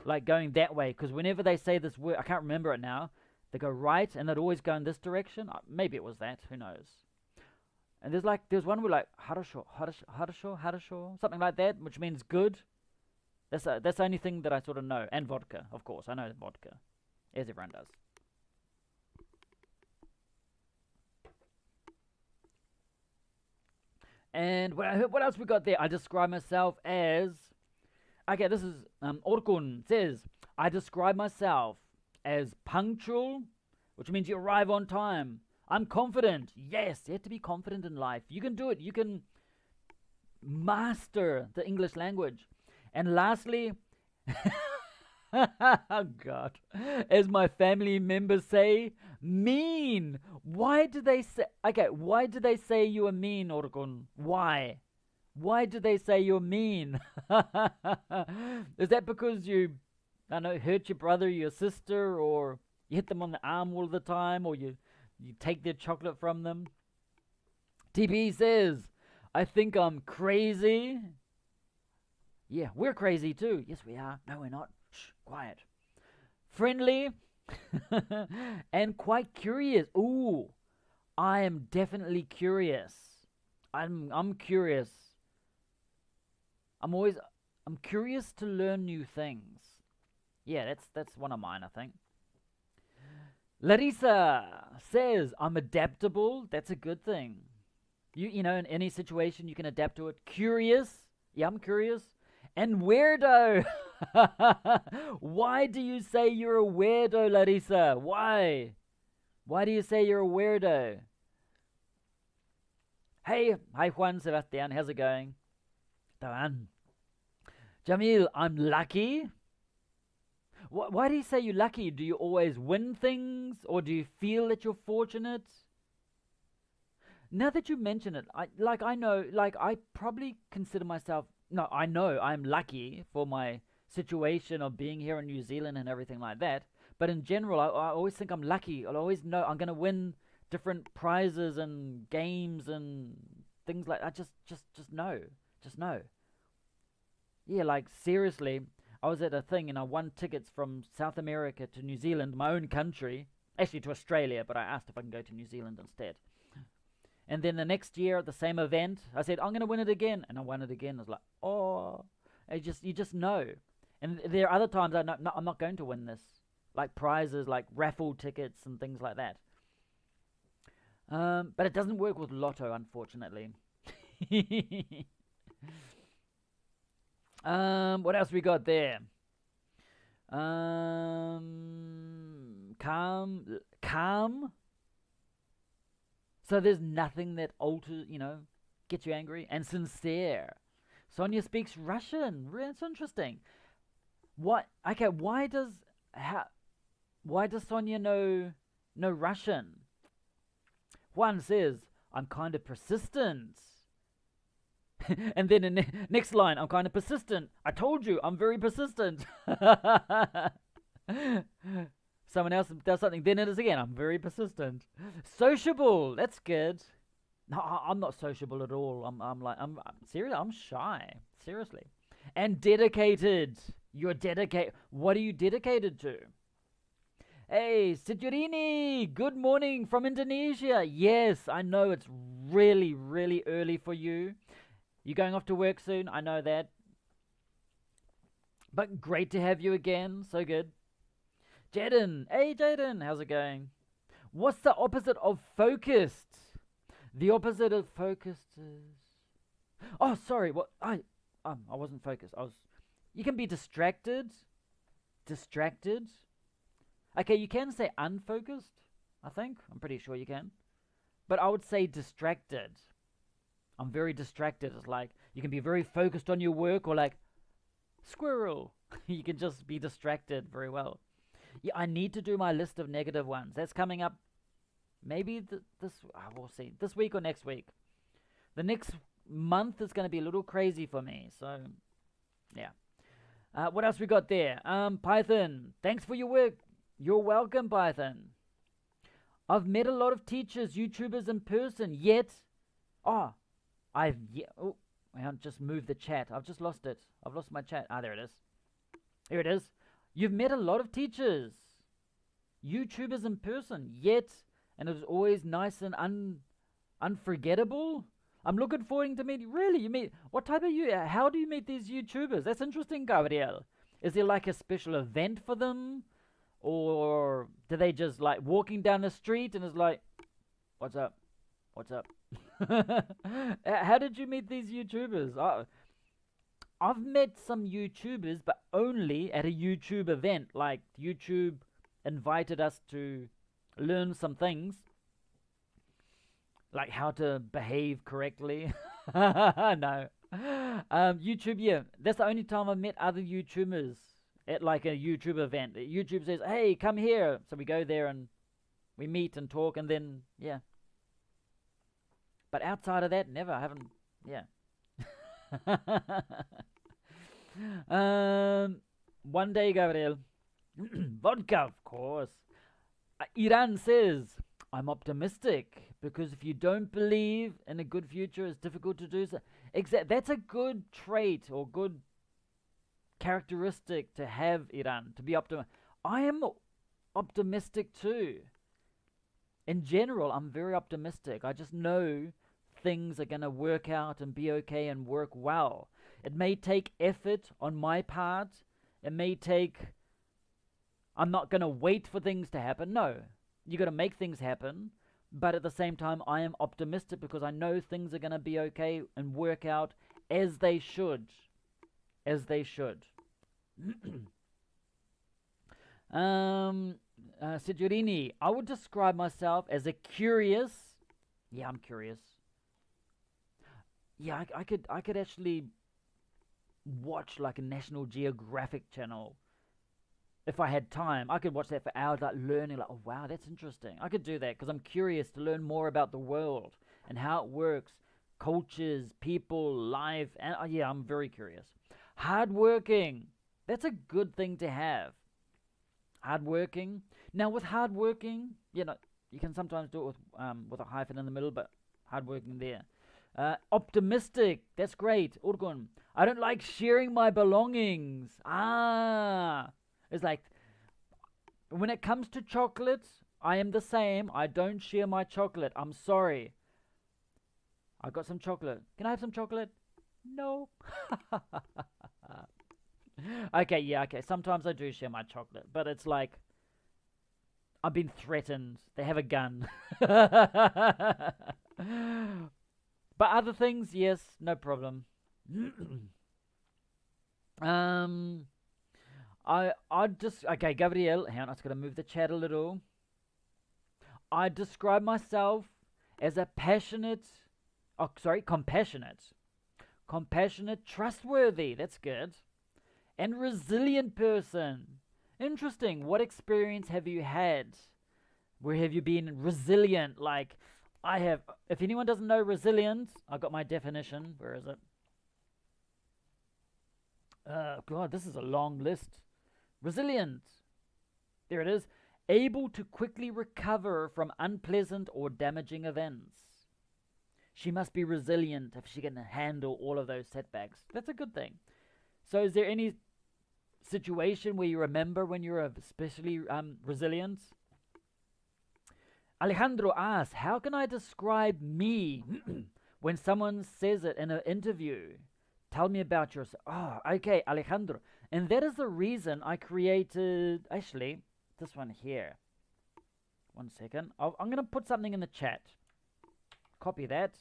Speaker 1: like going that way, because whenever they say this word, I can't remember it now, they go right, and they'd always go in this direction. Maybe it was that, who knows. And there's one word like harasho, something like that, which means good. That's the only thing that I sort of know. And vodka, of course. I know vodka, as everyone does. And what else we got there? I describe myself as... Okay, this is... Orkun says, I describe myself as punctual, which means you arrive on time. I'm confident. Yes, you have to be confident in life. You can do it. You can master the English language. And lastly, oh God, as my family members say, mean. Why do they say you are mean, Orkun? Why? Why do they say you're mean? Is that because you, I don't know, hurt your brother, your sister, or you hit them on the arm all the time, or you take their chocolate from them? TP says, I think I'm crazy. Yeah, we're crazy too. Yes, we are. No, we're not. Shh, quiet. Friendly and quite curious. Ooh, I am definitely curious. I'm curious. I'm curious to learn new things. Yeah, that's one of mine, I think. Larissa says, I'm adaptable. That's a good thing. You know, in any situation, you can adapt to it. Curious. Yeah, I'm curious. And weirdo. Why do you say you're a weirdo, Larissa? Why? Why do you say you're a weirdo? Hey, hi Juan Sebastian, how's it going? Jamil, I'm lucky. Why do you say you're lucky? Do you always win things, or do you feel that you're fortunate? Now that you mention it, I know, like, I probably consider myself, no, I know I'm lucky for my situation of being here in New Zealand and everything like that. But in general, I always think I'm lucky. I'll always know I'm gonna win different prizes and games and things like that. Just know, just know. Yeah, like seriously, I was at a thing and I won tickets from South America to New Zealand, my own country, actually to Australia, but I asked if I can go to New Zealand instead. And then the next year at the same event, I said, I'm going to win it again. And I won it again. I was like, oh, you just know. And there are other times I know, no, I'm not going to win this. Like prizes, like raffle tickets and things like that. But it doesn't work with lotto, unfortunately. What else we got there? Calm. So there's nothing that alters, gets you angry. And sincere. Sonia speaks Russian. It's interesting. What? Okay. Why does Sonia know Russian? One says, "I'm kind of persistent," and then in the next line, "I'm kind of persistent. I told you, I'm very persistent." Someone else does something, then it is again, "I'm very persistent." Sociable, that's good. No, I'm not sociable at all. I'm serious. I'm shy. Seriously. And dedicated. You're dedicated. What are you dedicated to? Hey, Sijurini, good morning from Indonesia. Yes, I know it's really, really early for you. You're going off to work soon. I know that. But great to have you again. So good. Jaden. Hey, Jaden. How's it going? What's the opposite of focused? The opposite of focused is... Oh, sorry. What? I wasn't focused. You can be distracted. Distracted. Okay, you can say unfocused, I think. I'm pretty sure you can. But I would say distracted. I'm very distracted. It's like you can be very focused on your work, or like squirrel. You can just be distracted very well. Yeah, I need to do my list of negative ones. That's coming up maybe we'll see. This week or next week. The next month is going to be a little crazy for me. So, yeah. What else we got there? Python. Thanks for your work. You're welcome, Python. I've met a lot of teachers, YouTubers in person, yet... Oh, I just moved the chat. I've just lost it. I've lost my chat. There it is. Here it is. You've met a lot of teachers, YouTubers in person, yet... And it was always nice and unforgettable. I'm looking forward to meet... Really? You meet... What type of you... How do you meet these YouTubers? That's interesting, Gabriel. Is there like a special event for them? Or do they just like walking down the street and it's like, what's up? What's up? How did you meet these YouTubers? I've met some YouTubers, but only at a YouTube event. Like YouTube invited us to learn some things. Like how to behave correctly. No. YouTube, yeah. That's the only time I've met other YouTubers. At like a YouTube event. YouTube says, hey, come here. So we go there and we meet and talk and then, yeah. But outside of that, never. I haven't, yeah. One day, Gabriel. Vodka, of course. Iran says, I'm optimistic because if you don't believe in a good future, it's difficult to do so. That's a good trait or good characteristic to have, Iran, to be optimistic. I am optimistic too. In general, I'm very optimistic. I just know things are going to work out and be okay and work well. It may take effort on my part. It may take... I'm not going to wait for things to happen. No, you got to make things happen. But at the same time, I am optimistic because I know things are going to be okay and work out as they should. As they should. Sijurini, I would describe myself as a curious... Yeah, I'm curious. Yeah, I could actually watch like a National Geographic channel. If I had time, I could watch that for hours, like learning, like, oh wow, that's interesting. I could do that because I'm curious to learn more about the world and how it works, cultures, people, life, and yeah, I'm very curious. Hardworking, that's a good thing to have. Hardworking. Now, with hardworking, you can sometimes do it with a hyphen in the middle, but hardworking there. Optimistic, that's great. Orgun. I don't like sharing my belongings. It's like, when it comes to chocolate, I am the same. I don't share my chocolate. I'm sorry. I got some chocolate. Can I have some chocolate? No. Okay. Sometimes I do share my chocolate, but it's like I've been threatened. They have a gun. But other things, yes, no problem. Okay, Gabriel, hang on, I was going to move the chat a little. I describe myself as a compassionate, trustworthy, that's good, and resilient person. Interesting. What experience have you had? Where have you been resilient? Like, I have. If anyone doesn't know resilience, I got my definition. Where is it? God, this is a long list. Resilient. There it is. Able to quickly recover from unpleasant or damaging events. She must be resilient if she can handle all of those setbacks. That's a good thing. So is there any situation where you remember when you were especially resilient? Alejandro asks, how can I describe me when someone says it in an interview? Tell me about yourself. Okay, Alejandro. And that is the reason I created, actually, this one here. 1 second. I'm going to put something in the chat. Copy that.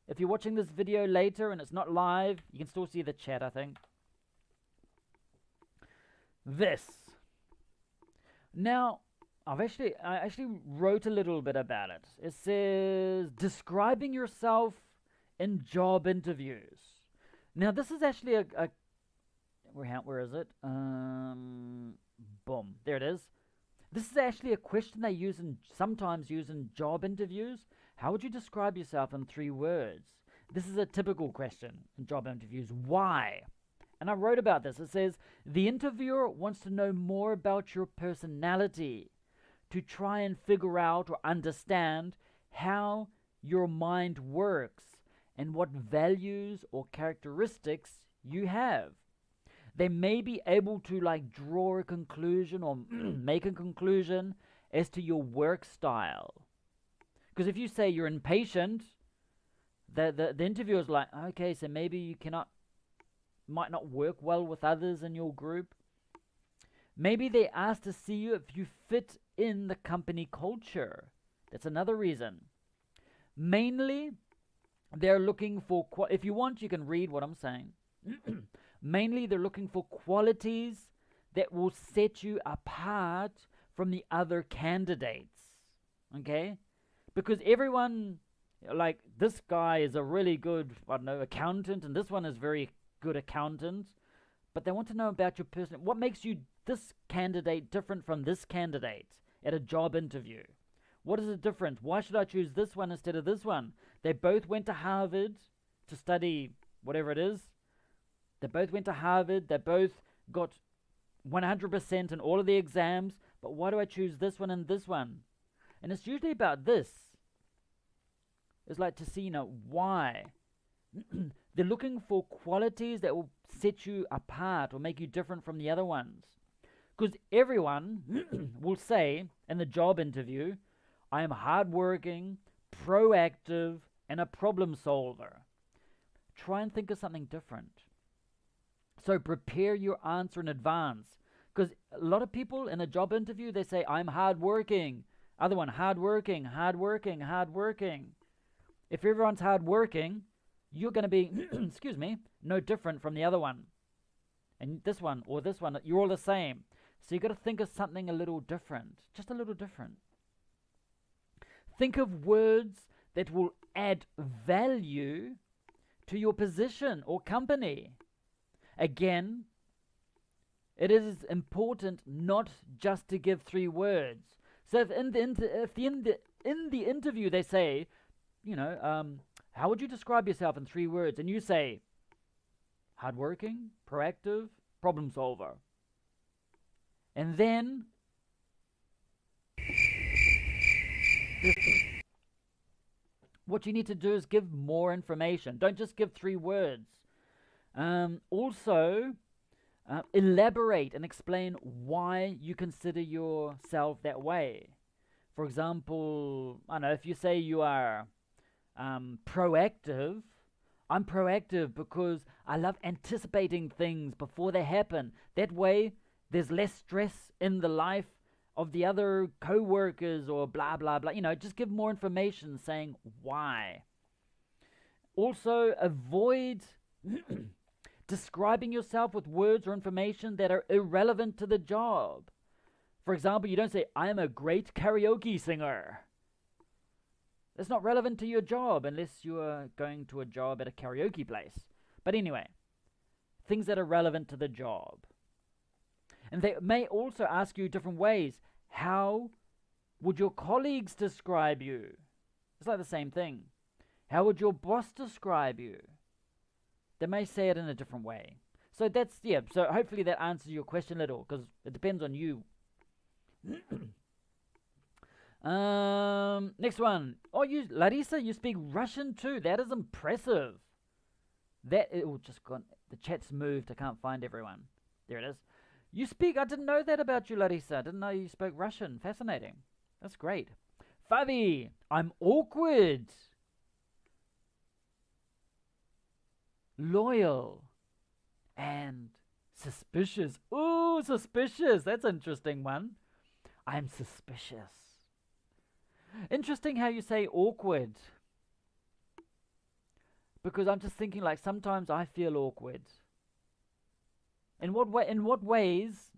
Speaker 1: If you're watching this video later and it's not live, you can still see the chat, I think. This. Now, I actually wrote a little bit about it. It says, describing yourself in job interviews. Now, this is actually where is it? Boom. There it is. This is actually a question they sometimes use in job interviews. How would you describe yourself in 3 words? This is a typical question in job interviews. Why? And I wrote about this. It says, the interviewer wants to know more about your personality to try and figure out or understand how your mind works and what values or characteristics you have. They may be able to draw a conclusion or make a conclusion as to your work style. Because if you say you're impatient, the interviewer's like, okay, so maybe you might not work well with others in your group. Maybe they ask to see you if you fit in the company culture. That's another reason. Mainly, they're looking for, if you want, you can read what I'm saying. Mainly, they're looking for qualities that will set you apart from the other candidates. Okay? Because everyone, this guy is a really good, accountant, and this one is very good accountant. But they want to know about your person. What makes you, this candidate, different from this candidate at a job interview? What is the difference? Why should I choose this one instead of this one? They both went to Harvard to study whatever it is. They both went to Harvard. They both got 100% in all of the exams. But why do I choose this one and this one? And it's usually about this. It's like to see, why. They're looking for qualities that will set you apart or make you different from the other ones. Because everyone will say in the job interview, I am hardworking, proactive, and a problem solver. Try and think of something different. So prepare your answer in advance. Because a lot of people in a job interview, they say, I'm hardworking. Other one, hardworking. If everyone's hardworking, you're going to be, no different from the other one. And this one, you're all the same. So you've got to think of something a little different. Just a little different. Think of words that will add value to your position or company. Again, it is important not just to give 3 words. So if in the interview they say, how would you describe yourself in 3 words? And you say, hardworking, proactive, problem solver. And then what you need to do is give more information. Don't just give 3 words. Also, elaborate and explain why you consider yourself that way. For example, I don't know, if you say you are proactive, I'm proactive because I love anticipating things before they happen. That way, there's less stress in the life of the other co-workers or blah, blah, blah. Just give more information saying why. Also, avoid describing yourself with words or information that are irrelevant to the job. For example, you don't say, I am a great karaoke singer. That's not relevant to your job unless you are going to a job at a karaoke place. But anyway, things that are relevant to the job. And they may also ask you different ways. How would your colleagues describe you? It's like the same thing. How would your boss describe you? They may say it in a different way. So so hopefully that answers your question a little, because it depends on you. Next one. Oh, Larissa, you speak Russian too. That is impressive. The chat's moved. I can't find everyone. There it is. I didn't know that about you, Larissa. I didn't know you spoke Russian. Fascinating. That's great. Fabi, I'm awkward. Loyal. And suspicious. Ooh, suspicious. That's an interesting one. I'm suspicious. Interesting how you say awkward. Because I'm just thinking, like, sometimes I feel awkward. In what ways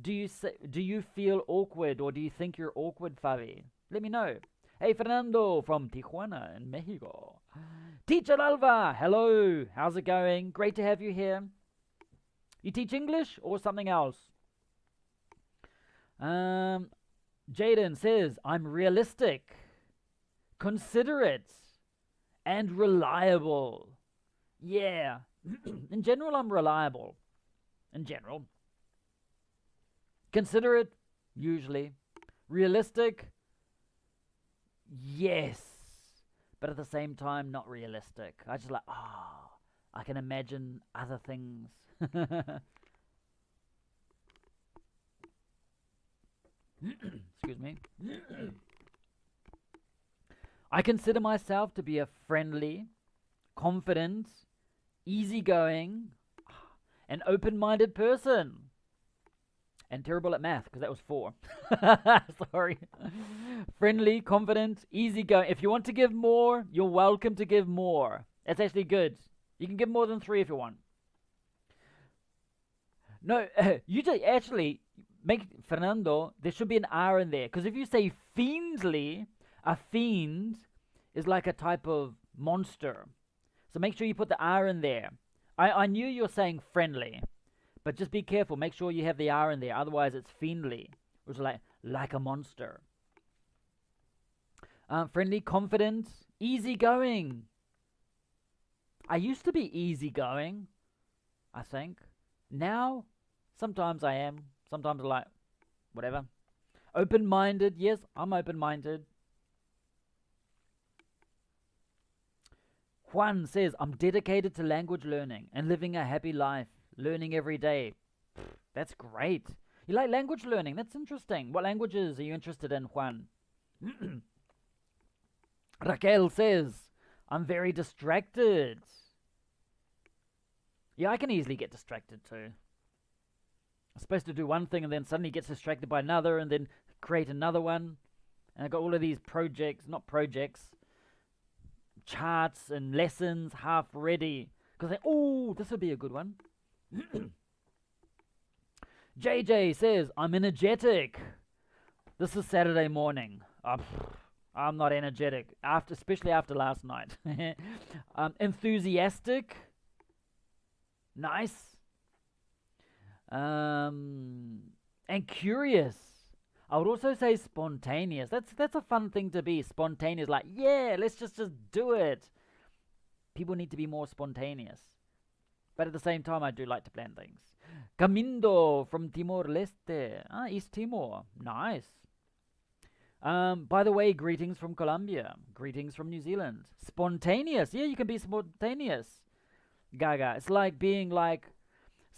Speaker 1: do you feel awkward, or do you think you're awkward, Fabi? Let me know. Hey, Fernando from Tijuana in Mexico. Teacher Alva, hello. How's it going? Great to have you here. You teach English or something else? Jaden says, I'm realistic, considerate, and reliable. Yeah. In general, I'm reliable. In general. Considerate, usually. Realistic, yes. But at the same time, not realistic. I just I can imagine other things. Excuse me. I consider myself to be a friendly, confident, easygoing, and open-minded person. And terrible at math, because that was 4. Sorry. Friendly, confident, easygoing. If you want to give more, you're welcome to give more. That's actually good. You can give more than 3 if you want. No, you just actually make Fernando, there should be an R in there. Because if you say fiendly, a fiend is like a type of monster. So make sure you put the R in there. I knew you were saying friendly, but just be careful. Make sure you have the R in there. Otherwise, it's fiendly, which is like a monster. Friendly, confident, easygoing. I used to be easygoing, I think. Now, sometimes I am. Sometimes I'm like, whatever. Open-minded. Yes, I'm open-minded. Juan says, I'm dedicated to language learning and living a happy life, learning every day. That's great. You like language learning? That's interesting. What languages are you interested in, Juan? Raquel says, I'm very distracted. Yeah, I can easily get distracted too. I'm supposed to do one thing and then suddenly gets distracted by another and then create another one. And I've got all of these charts and lessons half ready. Because this would be a good one. JJ says, I'm energetic. This is Saturday morning. I'm not energetic, especially after last night. Enthusiastic. Nice. And curious. I would also say spontaneous. That's a fun thing to be. Spontaneous, like, yeah, let's just do it. People need to be more spontaneous. But at the same time, I do like to plan things. Camindo from Timor-Leste. Ah, East Timor. Nice. By the way, greetings from Colombia. Greetings from New Zealand. Spontaneous. Yeah, you can be spontaneous. Gaga. It's like being like,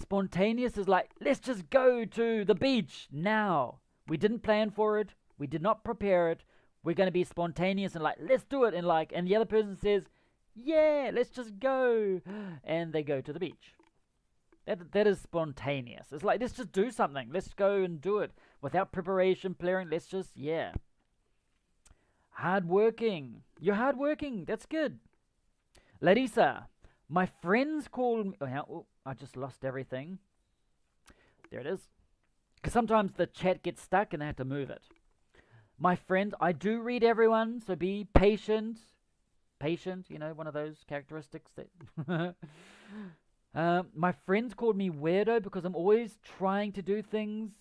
Speaker 1: spontaneous is like, let's just go to the beach now. We didn't plan for it. We did not prepare it. We're going to be spontaneous and like, let's do it. And like, and the other person says, yeah, let's just go. And they go to the beach. That is spontaneous. It's like, let's just do something. Let's go and do it. Without preparation, planning, let's just, yeah. Hardworking. You're hardworking. That's good. Larissa, my friends call me... Oh, I just lost everything. There it is. Because sometimes the chat gets stuck and I have to move it. My friend, I do read everyone, so be patient. Patient, you know, one of those characteristics that... my friends called me weirdo because I'm always trying to do things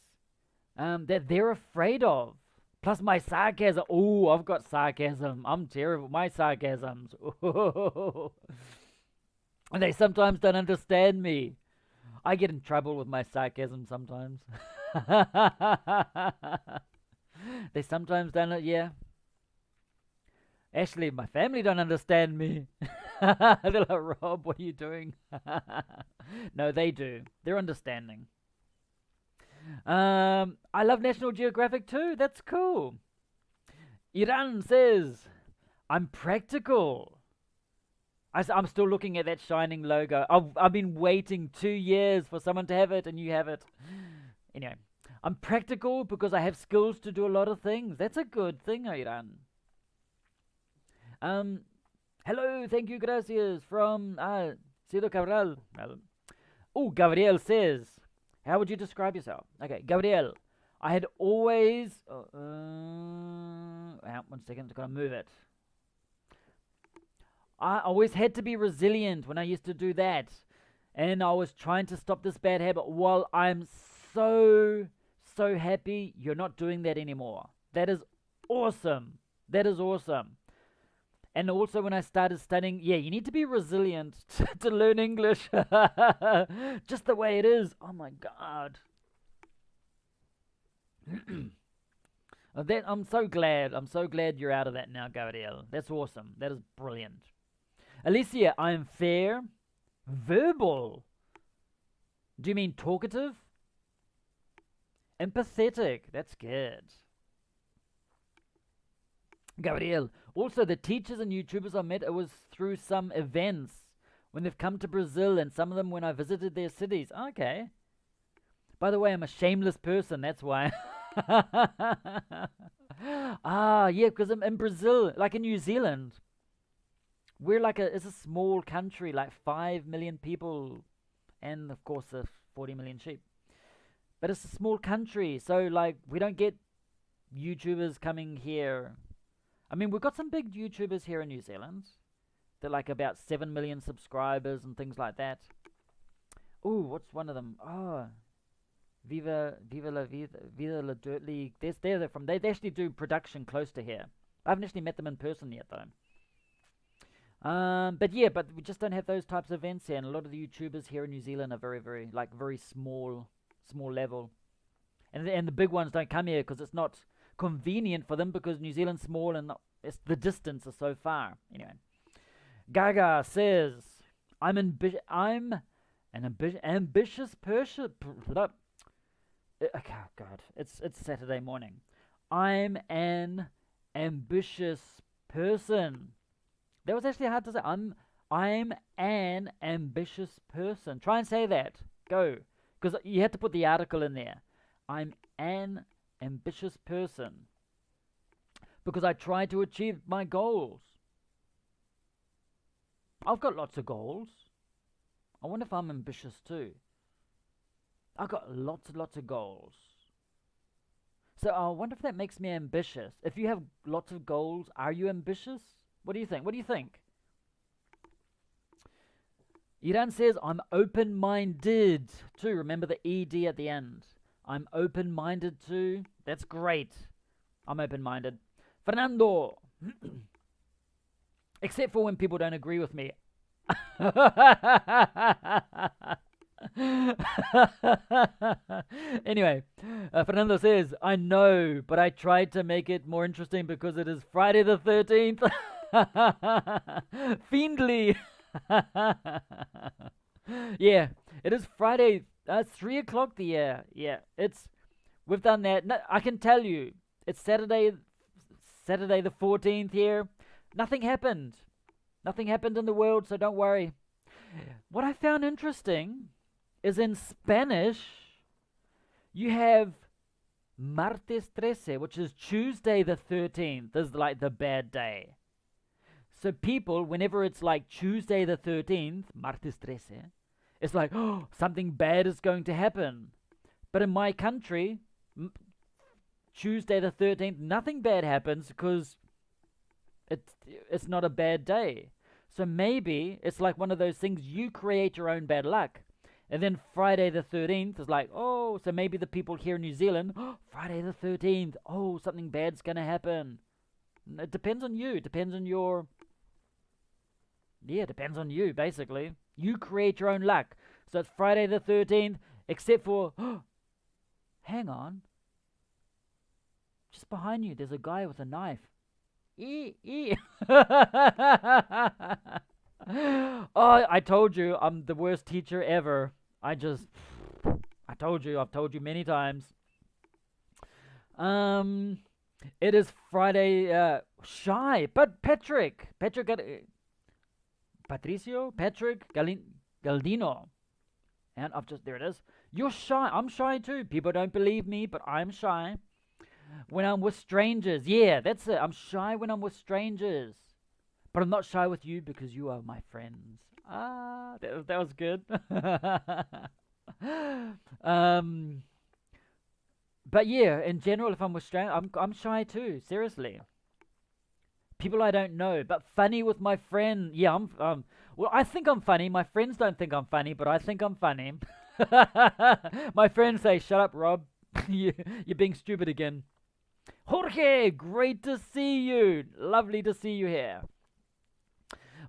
Speaker 1: that they're afraid of. Plus my sarcasm. Oh, I've got sarcasm. I'm terrible. My sarcasms. And they sometimes don't understand me. I get in trouble with my sarcasm sometimes. They sometimes don't, yeah. Actually, my family don't understand me. They're like, Rob, what are you doing? No, they do. They're understanding. I love National Geographic too. That's cool. Iran says, I'm practical. I'm still looking at that shining logo. I've been waiting 2 years for someone to have it, and you have it. Anyway, I'm practical because I have skills to do a lot of things. That's a good thing, Iran. Hello, thank you, gracias, from Cido Cabral. Oh, Gabriel says, how would you describe yourself? Okay, Gabriel, I had always... one second, I've got to move it. I always had to be resilient when I used to do that. And I was trying to stop this bad habit. Well, I'm so happy you're not doing that anymore. That is awesome. That is awesome. And also when I started studying, yeah, you need to be resilient to learn English. Just the way it is. Oh my God. I'm so glad. I'm so glad you're out of that now, Gabriel. That's awesome. That is brilliant. Alicia, I am fair. Verbal. Do you mean talkative? Empathetic. That's good. Gabriel, also the teachers and YouTubers I met, it was through some events when they've come to Brazil, and some of them when I visited their cities. Okay. By the way, I'm a shameless person, that's why. Yeah, because I'm in Brazil, like in New Zealand. We're like it's a small country, like 5 million people, and of course 40 million sheep. But it's a small country, so like we don't get YouTubers coming here. I mean, we've got some big YouTubers here in New Zealand. They're like about 7 million subscribers and things like that. Ooh, what's one of them? Oh, Viva la Dirt League. They're from. They actually do production close to here. I haven't actually met them in person yet, though. But we just don't have those types of events here, and a lot of the YouTubers here in New Zealand are very small level, and the big ones don't come here because it's not convenient for them because New Zealand's small and the distance is so far. Anyway, Gaga says, I'm an ambitious person. Okay, God, it's Saturday morning. I'm an ambitious person. That was actually hard to say. I'm an ambitious person. Try and say that. Go. Because you had to put the article in there. I'm an ambitious person. Because I try to achieve my goals. I've got lots of goals. I wonder if I'm ambitious too. I've got lots of goals. So I wonder if that makes me ambitious. If you have lots of goals, are you ambitious? What do you think? Iran says, I'm open-minded too. Remember the ED at the end. I'm open-minded too. That's great. I'm open-minded. Fernando. Except for when people don't agree with me. Anyway, Fernando says, I know, but I tried to make it more interesting because it is Friday the 13th. Fiendly. Yeah, it is Friday. 3 o'clock the year. Yeah, we've done that. No, I can tell you, it's Saturday the 14th here. Nothing happened. Nothing happened in the world, so don't worry. What I found interesting is in Spanish, you have martes 13, which is Tuesday the 13th, is like the bad day. So people, whenever it's like Tuesday the 13th, martes 13, it's like, oh, something bad is going to happen. But in my country, Tuesday the 13th, nothing bad happens because it's not a bad day. So maybe it's like one of those things, you create your own bad luck. And then Friday the 13th is like, oh, so maybe the people here in New Zealand, oh, Friday the 13th, oh, something bad's going to happen. It depends on you. It depends on your... Yeah, it depends on you, basically. You create your own luck. So it's Friday the 13th, except for... Oh, hang on. Just behind you, there's a guy with a knife. Oh, I told you, I'm the worst teacher ever. I told you, I've told you many times. It is Friday, shy, but Patrick got, Patricio, Patrick, Galdino. And there it is. You're shy, I'm shy too. People don't believe me, but I'm shy. When I'm with strangers, yeah, that's it. I'm shy when I'm with strangers. But I'm not shy with you because you are my friends. That was good. But yeah, in general, if I'm with strangers, I'm shy too. Seriously, people I don't know, but funny with my friend. Yeah, well, I think I'm funny. My friends don't think I'm funny, but I think I'm funny. My friends say, "Shut up, Rob. You're being stupid again." Jorge, great to see you. Lovely to see you here.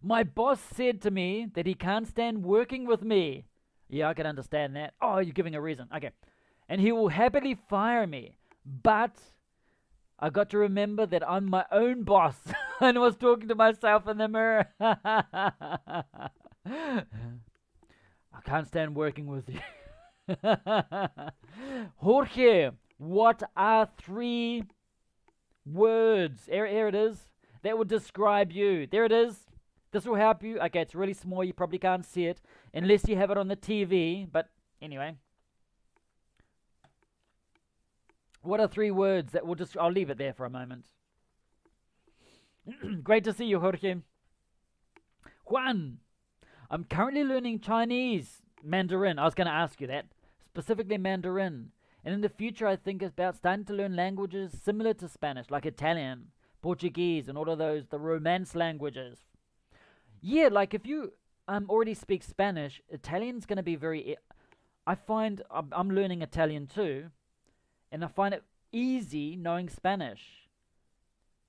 Speaker 1: My boss said to me that he can't stand working with me. Yeah, I can understand that. Oh, you're giving a reason. Okay. And he will happily fire me. But I got to remember that I'm my own boss and was talking to myself in the mirror. I can't stand working with you. Jorge, what are 3 words? Here it is. That would describe you. There it is. This will help you. Okay, it's really small. You probably can't see it unless you have it on the TV. But anyway. What are 3 words that will just... I'll leave it there for a moment. Great to see you, Jorge. Juan. I'm currently learning Chinese. Mandarin. I was going to ask you that. Specifically Mandarin. And in the future, I think it's about starting to learn languages similar to Spanish, like Italian, Portuguese, and all of those, the Romance languages. Yeah, like if you already speak Spanish, Italian's going to be very... I find I'm learning Italian too, and I find it easy knowing Spanish.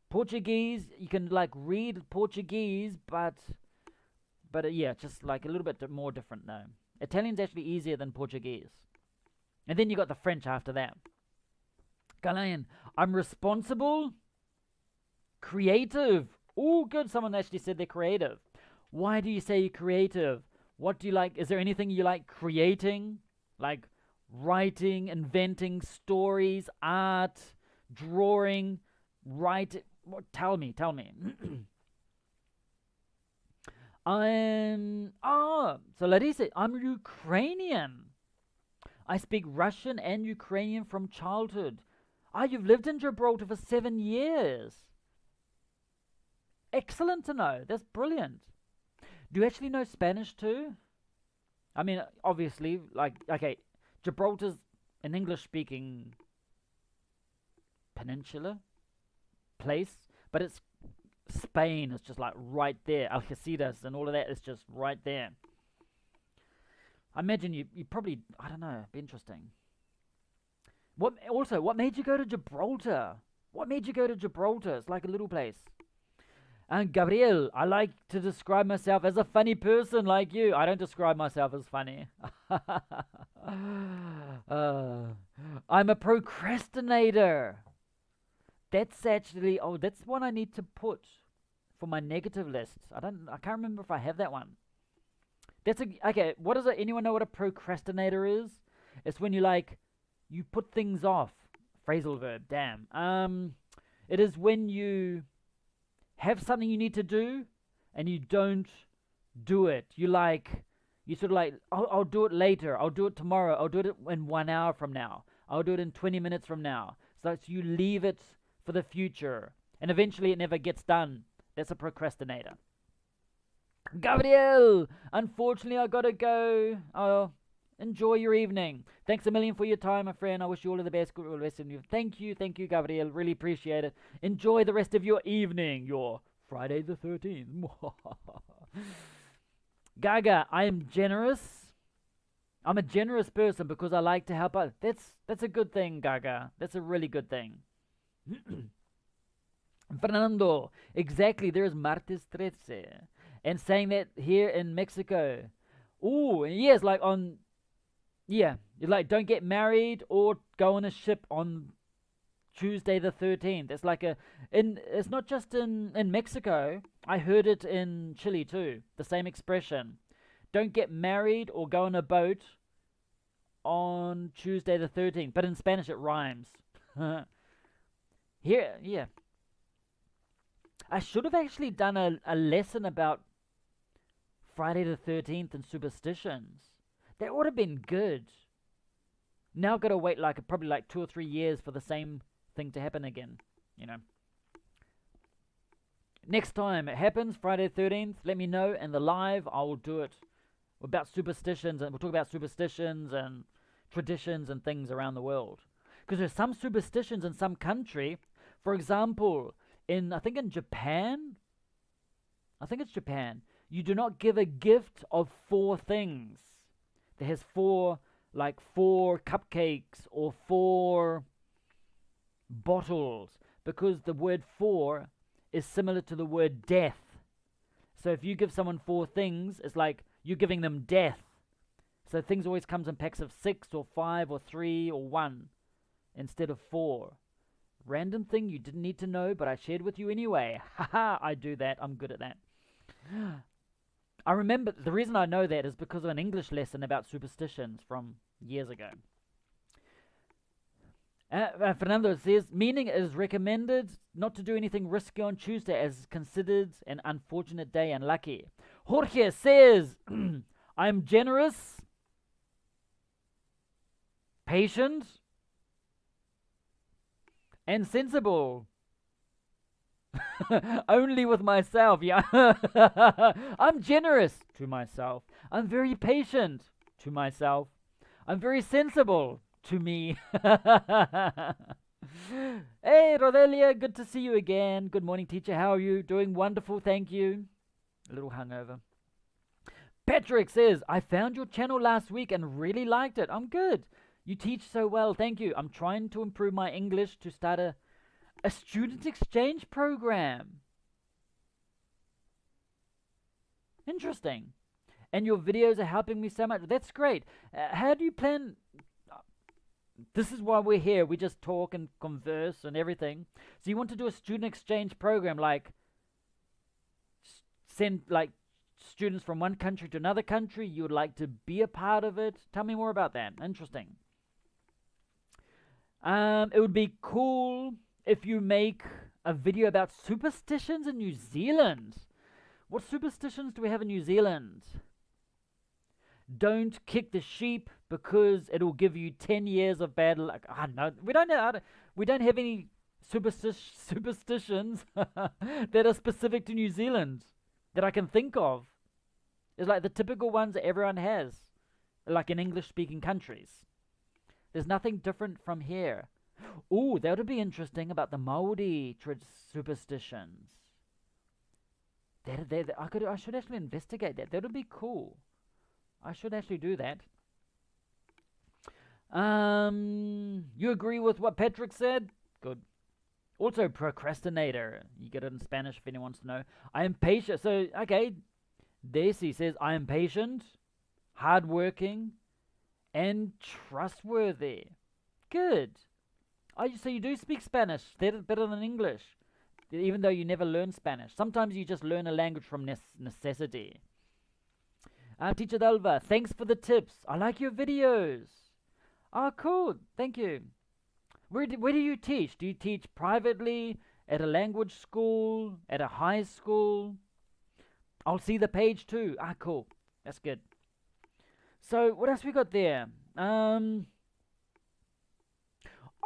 Speaker 1: Portuguese, you can like read Portuguese, but yeah, just like a little bit more different now. Italian's actually easier than Portuguese. And then you got the French after that. Ghanaian, I'm responsible, creative. Oh, good, someone actually said they're creative. Why do you say you're creative? What do you like? Is there anything you like creating? Like writing, inventing stories, art, drawing, writing? Tell me. So Larissa, I'm Ukrainian. I speak Russian and Ukrainian from childhood. You've lived in Gibraltar for 7 years. Excellent to know. That's brilliant. Do you actually know Spanish too? I mean, obviously, like, okay, Gibraltar's an English-speaking peninsula place, but it's Spain. It's just like right there. Algeciras and all of that is just right there. I imagine you probably, I don't know, it'd be interesting. What made you go to Gibraltar? What made you go to Gibraltar? It's like a little place. And Gabriel, I like to describe myself as a funny person like you. I don't describe myself as funny. uh, I'm a procrastinator. That's actually, that's one I need to put for my negative lists. I can't remember if I have that one. Okay, what is it? Anyone know what a procrastinator is? It's when you put things off. Phrasal verb, damn. It is when you have something you need to do and you don't do it. You sort of I'll do it later. I'll do it tomorrow. I'll do it in 1 hour from now. I'll do it in 20 minutes from now. So you leave it for the future. And eventually it never gets done. That's a procrastinator. Gabriel! Unfortunately, I gotta go. Oh, enjoy your evening. Thanks a million for your time, my friend. I wish you all of the best. Good rest of you. Thank you, Gabriel. Really appreciate it. Enjoy the rest of your evening. Your Friday the 13th. Gaga, I am generous. I'm a generous person because I like to help out. That's a good thing, Gaga. That's a really good thing. Fernando, exactly. There is martes 13. And saying that here in Mexico. Ooh, yes, don't get married or go on a ship on Tuesday the 13th. It's it's not just in Mexico. I heard it in Chile too. The same expression. Don't get married or go on a boat on Tuesday the 13th. But in Spanish it rhymes. Here, yeah. I should have actually done a lesson about Friday the 13th and superstitions. That would have been good. Now I've got to wait probably 2 or 3 years for the same thing to happen again. Next time it happens, Friday the 13th, let me know. And the live, I will do it about superstitions. And we'll talk about superstitions and traditions and things around the world. Because there's some superstitions in some country. For example, I think it's Japan, you do not give a gift of 4 things. There has 4 cupcakes or 4 bottles, because the word 4 is similar to the word death. So if you give someone 4 things, it's like you're giving them death. So things always comes in packs of 6 or 5 or 3 or 1 instead of 4. Random thing you didn't need to know, but I shared with you anyway. Haha, I do that. I'm good at that. I remember, the reason I know that is because of an English lesson about superstitions from years ago. Fernando says, meaning it is recommended not to do anything risky on Tuesday as considered an unfortunate day and lucky. Jorge says, I'm generous, patient, and sensible. Only with myself, yeah. I'm generous to myself. I'm very patient to myself. I'm very sensible to me. Hey, Rodelia, good to see you again. Good morning, teacher. How are you? Doing wonderful, thank you. A little hungover. Patrick says, I found your channel last week and really liked it. I'm good. You teach so well, thank you. I'm trying to improve my English to start a student exchange program. Interesting. And your videos are helping me so much. That's great. How do you plan? This is why we're here. We just talk and converse and everything. So you want to do a student exchange program, send students from one country to another country. You would like to be a part of it. Tell me more about that. Interesting. It would be cool if you make a video about superstitions in New Zealand. What superstitions do we have in New Zealand? Don't kick the sheep because it'll give you 10 years of bad luck. I don't know. We don't have any superstitions that are specific to New Zealand that I can think of. It's like the typical ones that everyone has, like in English-speaking countries. There's nothing different from here. Ooh, that would be interesting about the Maori superstitions. I should actually investigate that. That would be cool. I should actually do that. You agree with what Patrick said? Good. Also, procrastinator. You get it in Spanish if anyone wants to know. I am patient. So, okay. Daisy says, I am patient, hardworking, and trustworthy. Good. Oh, so you do speak Spanish. That's better than English. Even though you never learn Spanish. Sometimes you just learn a language from necessity. Teacher Dalva, thanks for the tips. I like your videos. Oh, cool. Thank you. Where do you teach? Do you teach privately, at a language school, at a high school? I'll see the page too. Cool. That's good. So, what else we got there?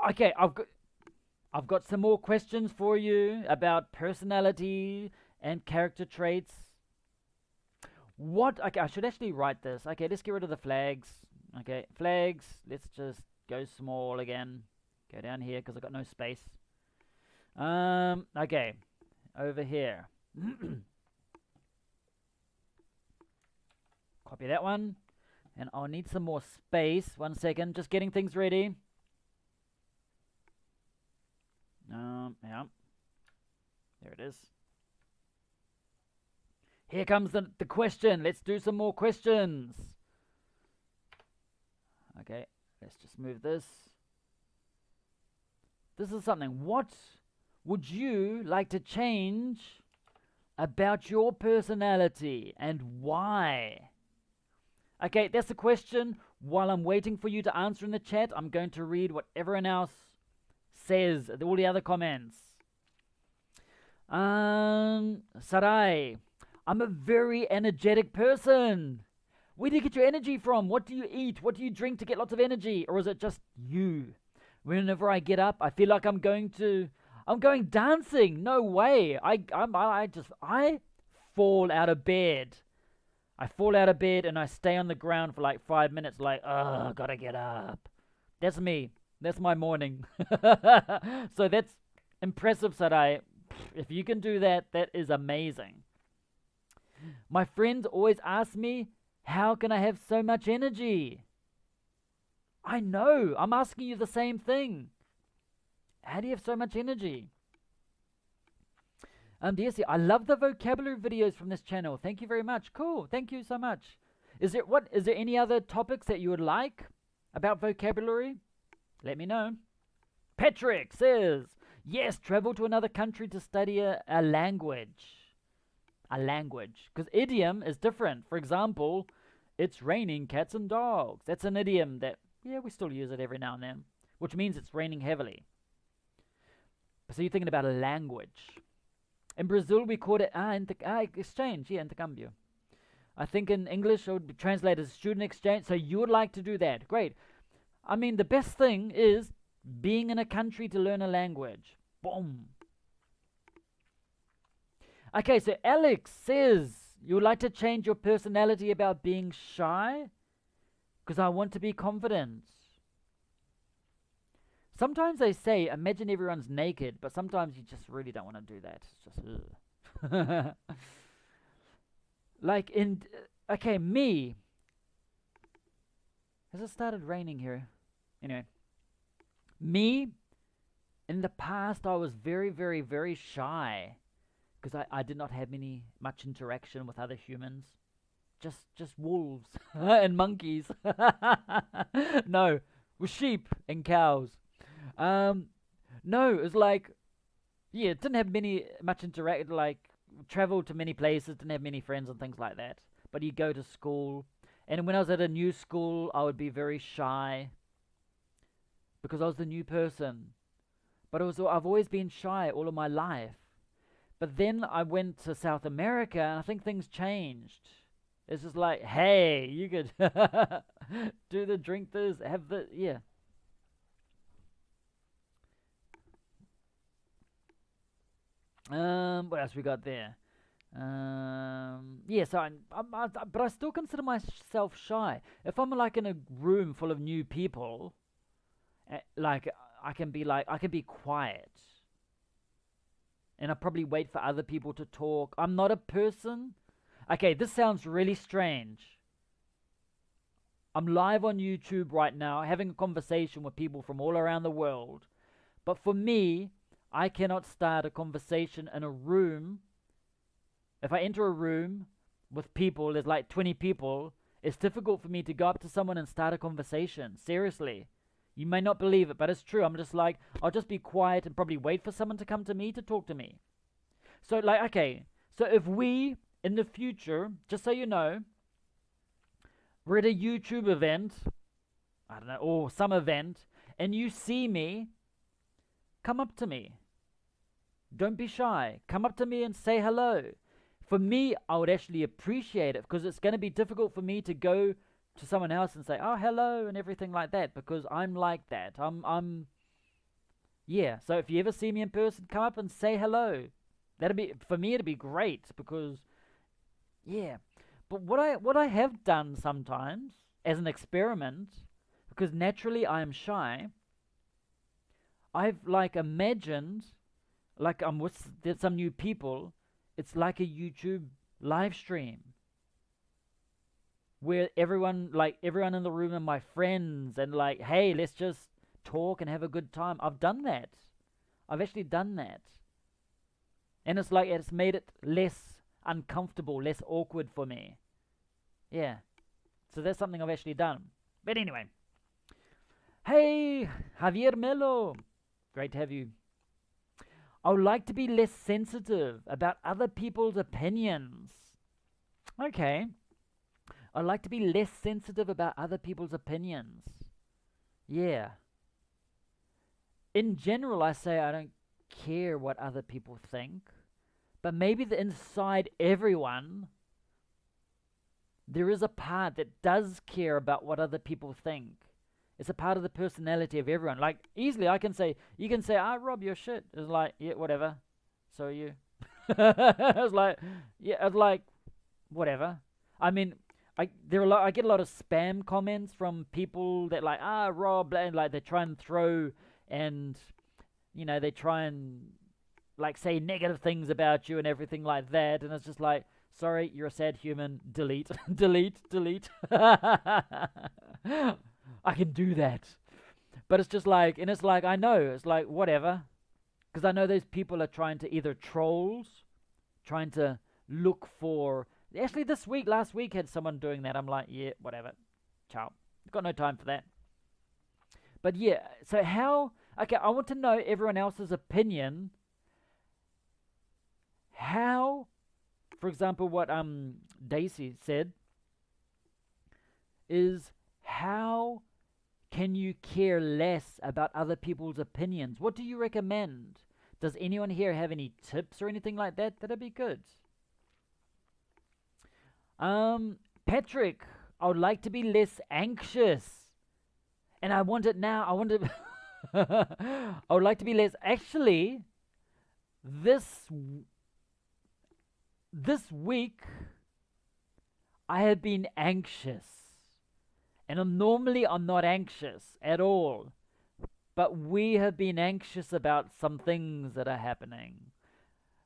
Speaker 1: Okay, I've got some more questions for you about personality and character traits. Okay, I should actually write this. Okay, let's get rid of the flags. Okay, flags. Let's just go small again. Go down here because I've got no space. Okay, over here. Copy that one. And I'll need some more space. 1 second, just getting things ready. Yeah. There it is. Here comes the question. Let's do some more questions. Okay, let's just move this. This is something. What would you like to change about your personality and why? Okay, that's the question. While I'm waiting for you to answer in the chat, I'm going to read what everyone else says, all the other comments. Sarai, I'm a very energetic person. Where do you get your energy from? What do you eat? What do you drink to get lots of energy? Or is it just you? Whenever I get up, I feel like I'm going dancing. No way. I fall out of bed. I fall out of bed and I stay on the ground for like 5 minutes like, gotta get up. That's me. That's my morning. So that's impressive, Sarai. If you can do that, that is amazing. My friends always ask me, how can I have so much energy? I know. I'm asking you the same thing. How do you have so much energy? DSC, I love the vocabulary videos from this channel. Thank you very much. Cool. Thank you so much. Is there any other topics that you would like about vocabulary? Let me know. Patrick says, yes, travel to another country to study a language. A language. Because idiom is different. For example, it's raining cats and dogs. That's an idiom that, yeah, we still use it every now and then, which means it's raining heavily. So you're thinking about a language. In Brazil, we call it exchange. Yeah, intercambio. I think in English, it would be translated as student exchange. So you would like to do that. Great. I mean, the best thing is being in a country to learn a language. Boom. Okay, so Alex says, you would like to change your personality about being shy? Because I want to be confident. Sometimes they say, imagine everyone's naked, but sometimes you just really don't want to do that. It's just, like okay, me. Has it started raining here? Anyway. Me, in the past, I was very, very, very shy. Because I did not have much interaction with other humans. Just wolves and monkeys. No, with sheep and cows. No, it was like, yeah, didn't have much interact, like, traveled to many places, didn't have many friends and things like that. But you go to school, and when I was at a new school, I would be very shy because I was the new person. But I've always been shy all of my life. But then I went to South America, and I think things changed. It's just like, hey, you could drink this, have the, yeah. What else we got there? Yeah, so but I still consider myself shy. If I'm like in a room full of new people, like I can be quiet, and I probably wait for other people to talk. I'm not a person. Okay, this sounds really strange. I'm live on YouTube right now having a conversation with people from all around the world. But for me, I cannot start a conversation in a room. If I enter a room with people, there's like 20 people, it's difficult for me to go up to someone and start a conversation. Seriously. You may not believe it, but it's true. I'm just like, I'll just be quiet and probably wait for someone to come to me to talk to me. So like, okay, so if we, in the future, just so you know, we're at a YouTube event, I don't know, or some event, and you see me, come up to me. Don't be shy. Come up to me and say hello. For me, I would actually appreciate it because it's going to be difficult for me to go to someone else and say, oh, hello, and everything like that, because I'm like that. Yeah, so if you ever see me in person, come up and say hello. For me, it'd be great because, yeah. But what I have done sometimes as an experiment, because naturally I am shy, I've like imagined, like I'm with some new people, it's like a YouTube live stream where everyone in the room are my friends and like, hey, let's just talk and have a good time. I've done that. I've actually done that. And it's like it's made it less uncomfortable, less awkward for me. Yeah. So that's something I've actually done. But anyway. Hey, Javier Melo. Great to have you. I would like to be less sensitive about other people's opinions. Okay. I'd like to be less sensitive about other people's opinions. Yeah. In general, I say I don't care what other people think. But maybe inside everyone, there is a part that does care about what other people think. It's a part of the personality of everyone. Like, easily you can say, Rob, you're shit. It's like, yeah, whatever. So are you. It's like, yeah, it's like, whatever. I mean, I get a lot of spam comments from people that like, Rob, and like they try and throw and, they try and like say negative things about you and everything like that. And it's just like, sorry, you're a sad human. Delete, delete. I can do that. But it's just like, and it's like, I know, it's like, whatever. Because I know those people are trying to either trolls, trying to look for, actually last week had someone doing that. I'm like, yeah, whatever. Ciao. Got no time for that. But yeah, so okay, I want to know everyone else's opinion. How, for example, what Daisy said is, how can you care less about other people's opinions? What do you recommend? Does anyone here have any tips or anything like that? That'd be good. Patrick, I would like to be less anxious. And I want it now. I would like to be less. Actually, this week, I have been anxious. And normally I'm not anxious at all. But we have been anxious about some things that are happening.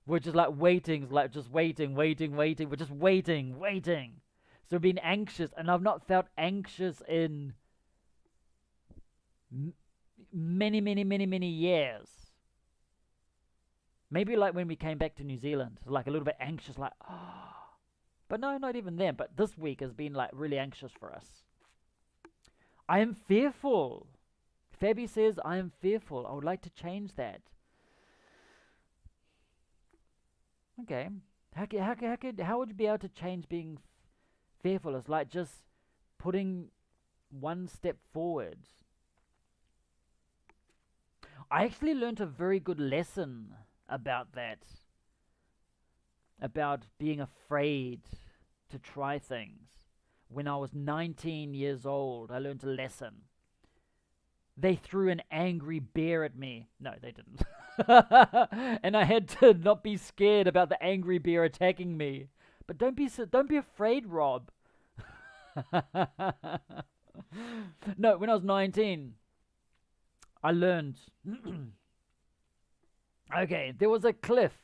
Speaker 1: We're just like waiting, like just waiting. We're just waiting. So we've been anxious, and I've not felt anxious in many years. Maybe like when we came back to New Zealand, like a little bit anxious, like, oh. But no, not even then. But this week has been like really anxious for us. I am fearful. Fabi says, I am fearful. I would like to change that. Okay. How would you be able to change being fearful? It's like just putting one step forward. I actually learned a very good lesson about that. About being afraid to try things. When I was 19 years old, I learned a lesson. They threw an angry bear at me. No, they didn't. And I had to not be scared about the angry bear attacking me. But don't be afraid, Rob. No, when I was 19, I learned. Okay, there was a cliff.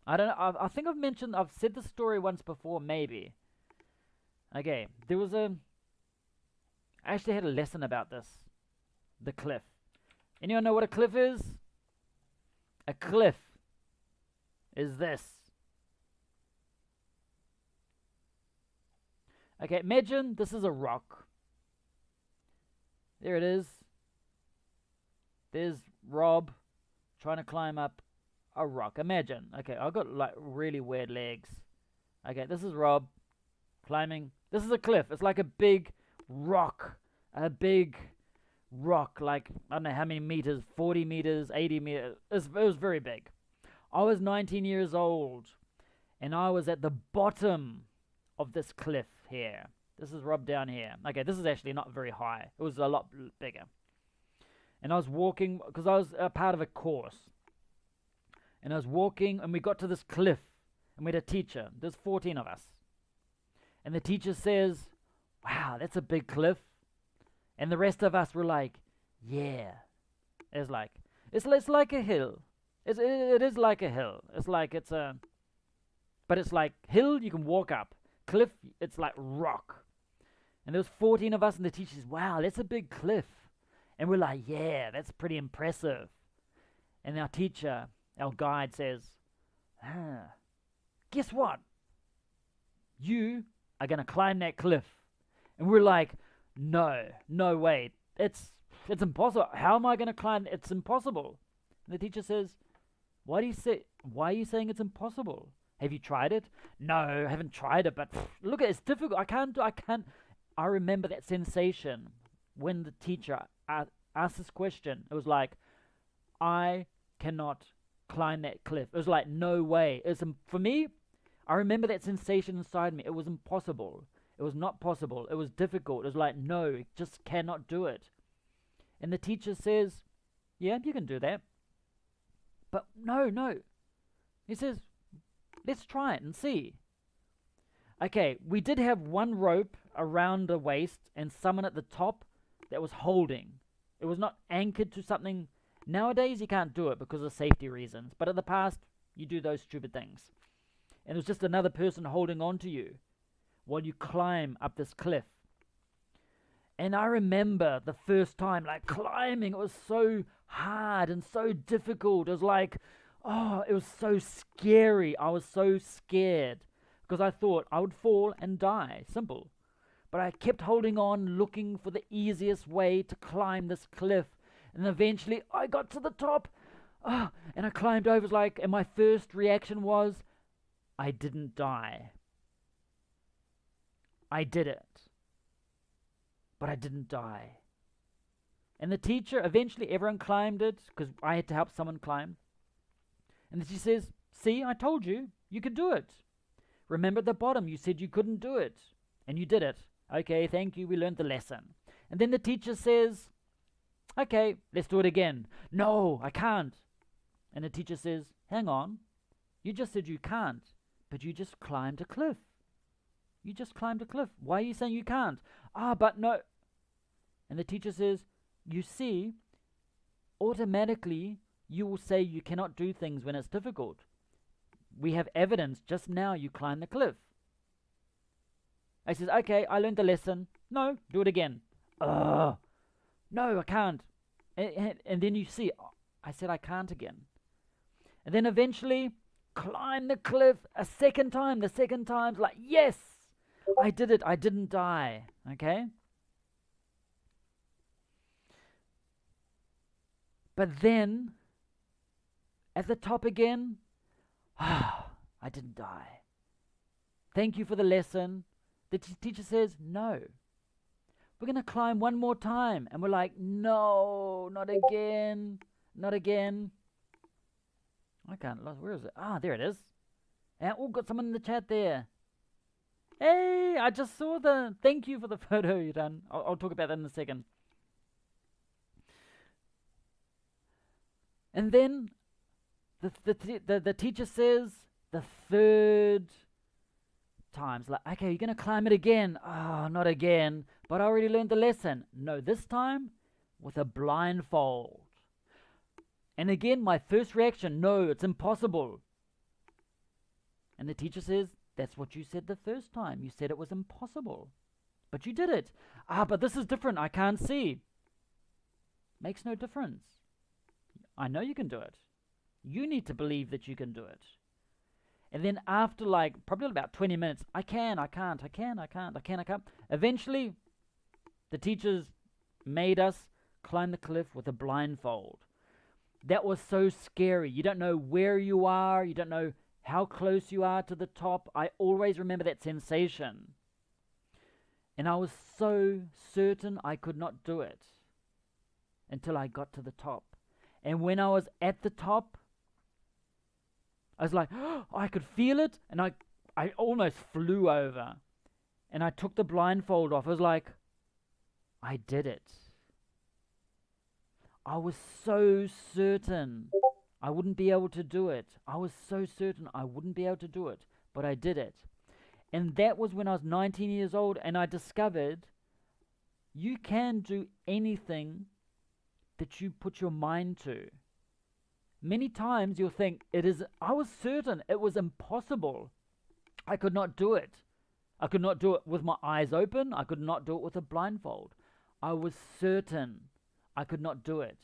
Speaker 1: I don't know. I think I've said the story once before, maybe. Okay, there was I actually had a lesson about this. The cliff. Anyone know what a cliff is? A cliff is this. Okay, imagine this is a rock. There it is. There's Rob trying to climb up a rock. Imagine. Okay, I've got like really weird legs. Okay, this is Rob climbing. This is a cliff. It's like a big rock. A big rock, like, I don't know how many meters, 40 meters, 80 meters. It was very big. I was 19 years old, and I was at the bottom of this cliff here. This is Rob down here. Okay, this is actually not very high. It was a lot bigger. And I was walking, because I was a part of a course. And I was walking, and we got to this cliff, and we had a teacher. There's 14 of us. And the teacher says, wow, that's a big cliff. And the rest of us were like, yeah. It's like a hill. It is like a hill. But it's like hill you can walk up. Cliff, it's like rock. And there was 14 of us, and the teacher says, wow, that's a big cliff. And we're like, yeah, that's pretty impressive. And our teacher, our guide says, guess what? You are going to climb that cliff. And we're like, no way. It's impossible. How am I going to climb? It's impossible. And the teacher says, why are you saying it's impossible? Have you tried it? No, I haven't tried it, but look, it's difficult. I remember that sensation when the teacher asked this question. It was like, I cannot climb that cliff. It was like, no way. For me, I remember that sensation inside me. It was impossible. It was not possible. It was difficult. It was like, no, you just cannot do it. And the teacher says, yeah, you can do that. But no. He says, let's try it and see. Okay, we did have one rope around the waist and someone at the top that was holding. It was not anchored to something. Nowadays, you can't do it because of safety reasons. But in the past, you do those stupid things. And it was just another person holding on to you while you climb up this cliff. And I remember the first time, like, climbing, it was so hard and so difficult. It was like, oh, it was so scary. I was so scared because I thought I would fall and die. Simple. But I kept holding on, looking for the easiest way to climb this cliff. And eventually I got to the top. And I climbed over, and my first reaction was, I didn't die. I did it. But I didn't die. And the teacher, eventually everyone climbed it, because I had to help someone climb. And she says, see, I told you, you could do it. Remember at the bottom, you said you couldn't do it. And you did it. Okay, thank you, we learned the lesson. And then the teacher says, okay, let's do it again. No, I can't. And the teacher says, hang on, you just said you can't, but you just climbed a cliff. You just climbed a cliff. Why are you saying you can't? But no. And the teacher says, you see, automatically you will say you cannot do things when it's difficult. We have evidence. Just now you climbed the cliff. I says, okay, I learned the lesson. No, do it again. No, I can't. And then you see, I said I can't again. And then eventually, climb the cliff a second time. The second time's like, yes, I did it. I didn't die. Okay? But then, at the top again, I didn't die. Thank you for the lesson. The teacher says, no. We're going to climb one more time. And we're like, no, not again. Not again. I can't, where is it? There it is. And got someone in the chat there. Hey, I just saw thank you for the photo you done. I'll talk about that in a second. And then the teacher says the third time's like, okay, you're going to climb it again. Not again. But I already learned the lesson. No, this time with a blindfold. And again, my first reaction, no, it's impossible. And the teacher says, that's what you said the first time. You said it was impossible. But you did it. Ah, but this is different. I can't see. Makes no difference. I know you can do it. You need to believe that you can do it. And then after like probably about 20 minutes, I can't. Eventually, the teachers made us climb the cliff with a blindfold. That was so scary. You don't know where you are. You don't know how close you are to the top. I always remember that sensation. And I was so certain I could not do it until I got to the top. And when I was at the top, I was like, oh, I could feel it, and I almost flew over. And I took the blindfold off. I was like, I did it. I was so certain I wouldn't be able to do it. I was so certain I wouldn't be able to do it, but I did it. And that was when I was 19 years old, and I discovered you can do anything that you put your mind to. Many times you'll think I was certain it was impossible. I could not do it. I could not do it with my eyes open. I could not do it with a blindfold. I was certain I could not do it.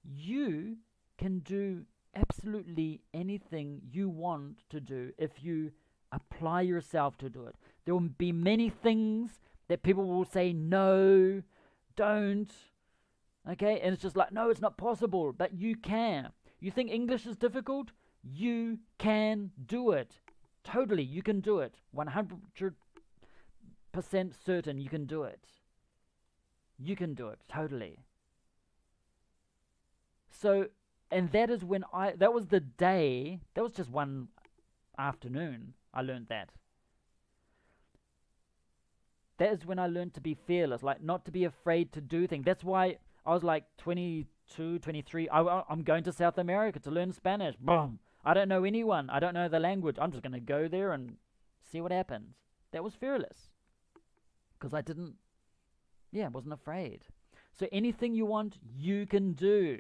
Speaker 1: You can do absolutely anything you want to do if you apply yourself to do it. There will be many things that people will say, no, don't. Okay, and it's just like, no, it's not possible, but you can. You think English is difficult? You can do it. Totally, you can do it. 100% certain you can do it. You can do it, totally. So, and that is when that was the day, that was just one afternoon I learned that. That is when I learned to be fearless, like not to be afraid to do things. That's why I was like 22, 23. I'm going to South America to learn Spanish. Boom. I don't know anyone. I don't know the language. I'm just going to go there and see what happens. That was fearless. Because I wasn't afraid. So anything you want, you can do.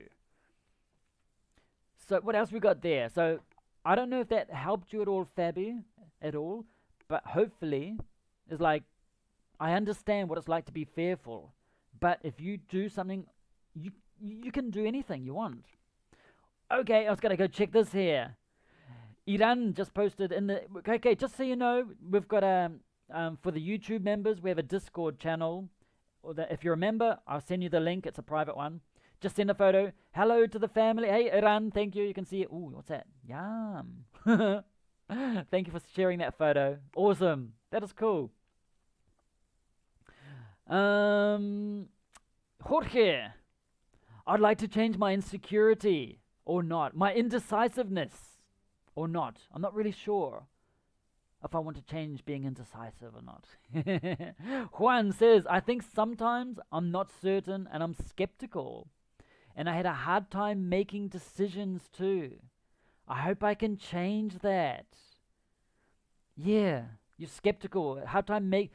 Speaker 1: So what else we got there? So I don't know if that helped you at all, Fabi, at all. But hopefully, it's like, I understand what it's like to be fearful. But if you do something, you can do anything you want. Okay, I was going to go check this here. Iran just posted in the... Okay, just so you know, we've got for the YouTube members, we have a Discord channel. If you're a member, I'll send you the link. It's a private one. Just send a photo. Hello to the family. Hey, Iran, thank you. You can see it. Ooh, what's that? Yum. Thank you for sharing that photo. Awesome. That is cool. Jorge, I'd like to change my insecurity or not, my indecisiveness or not. I'm not really sure if I want to change being indecisive or not. Juan says, I think sometimes I'm not certain and I'm skeptical, and I had a hard time making decisions too. I hope I can change that. Yeah, you're skeptical. Hard time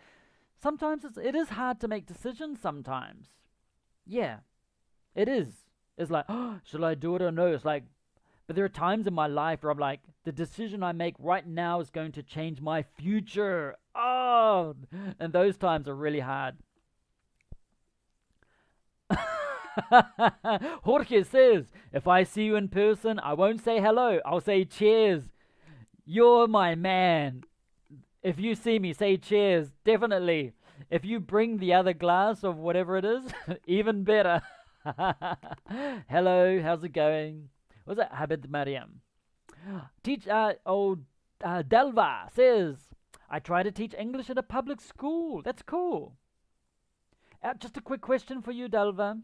Speaker 1: Sometimes it is hard to make decisions sometimes. Yeah, it is. It's like, oh, should I do it or no? It's like, but there are times in my life where I'm like, the decision I make right now is going to change my future. Oh, and those times are really hard. Jorge says, if I see you in person, I won't say hello. I'll say cheers. You're my man. If you see me, say cheers. Definitely. If you bring the other glass of whatever it is, even better. Hello, how's it going? What's that? Habib Mariam. Delva says, I try to teach English at a public school. That's cool. Just a quick question for you, Delva.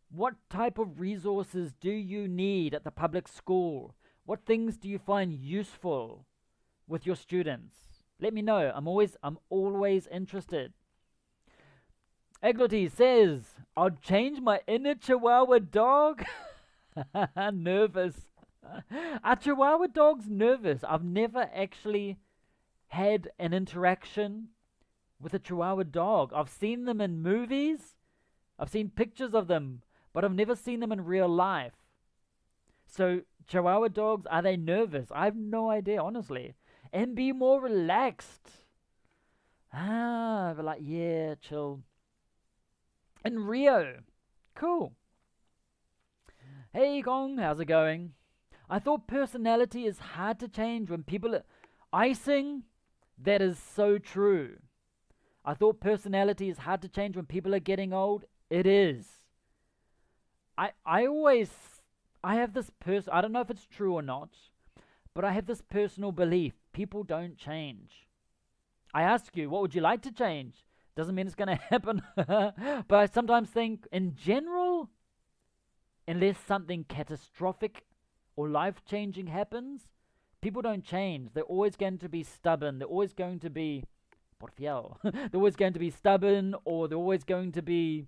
Speaker 1: What type of resources do you need at the public school? What things do you find useful with your students? Let me know. I'm always interested. Egloti says, I'll change my inner Chihuahua dog. Nervous. Are Chihuahua dogs nervous? I've never actually had an interaction with a Chihuahua dog. I've seen them in movies. I've seen pictures of them, but I've never seen them in real life. So Chihuahua dogs, are they nervous? I have no idea, honestly. And be more relaxed. But like, yeah, chill. In Rio. Cool. Hey Gong, how's it going? I thought personality is hard to change when people are icing. That is so true. I thought personality is hard to change when people are getting old. It is. I always I have this I don't know if it's true or not, but I have this personal belief people don't change. I ask you, what would you like to change? Doesn't mean it's going to happen. But I sometimes think in general, unless something catastrophic or life-changing happens, people don't change. They're always going to be stubborn. They're always going to be porfiado. They're always going to be stubborn, or they're always going to be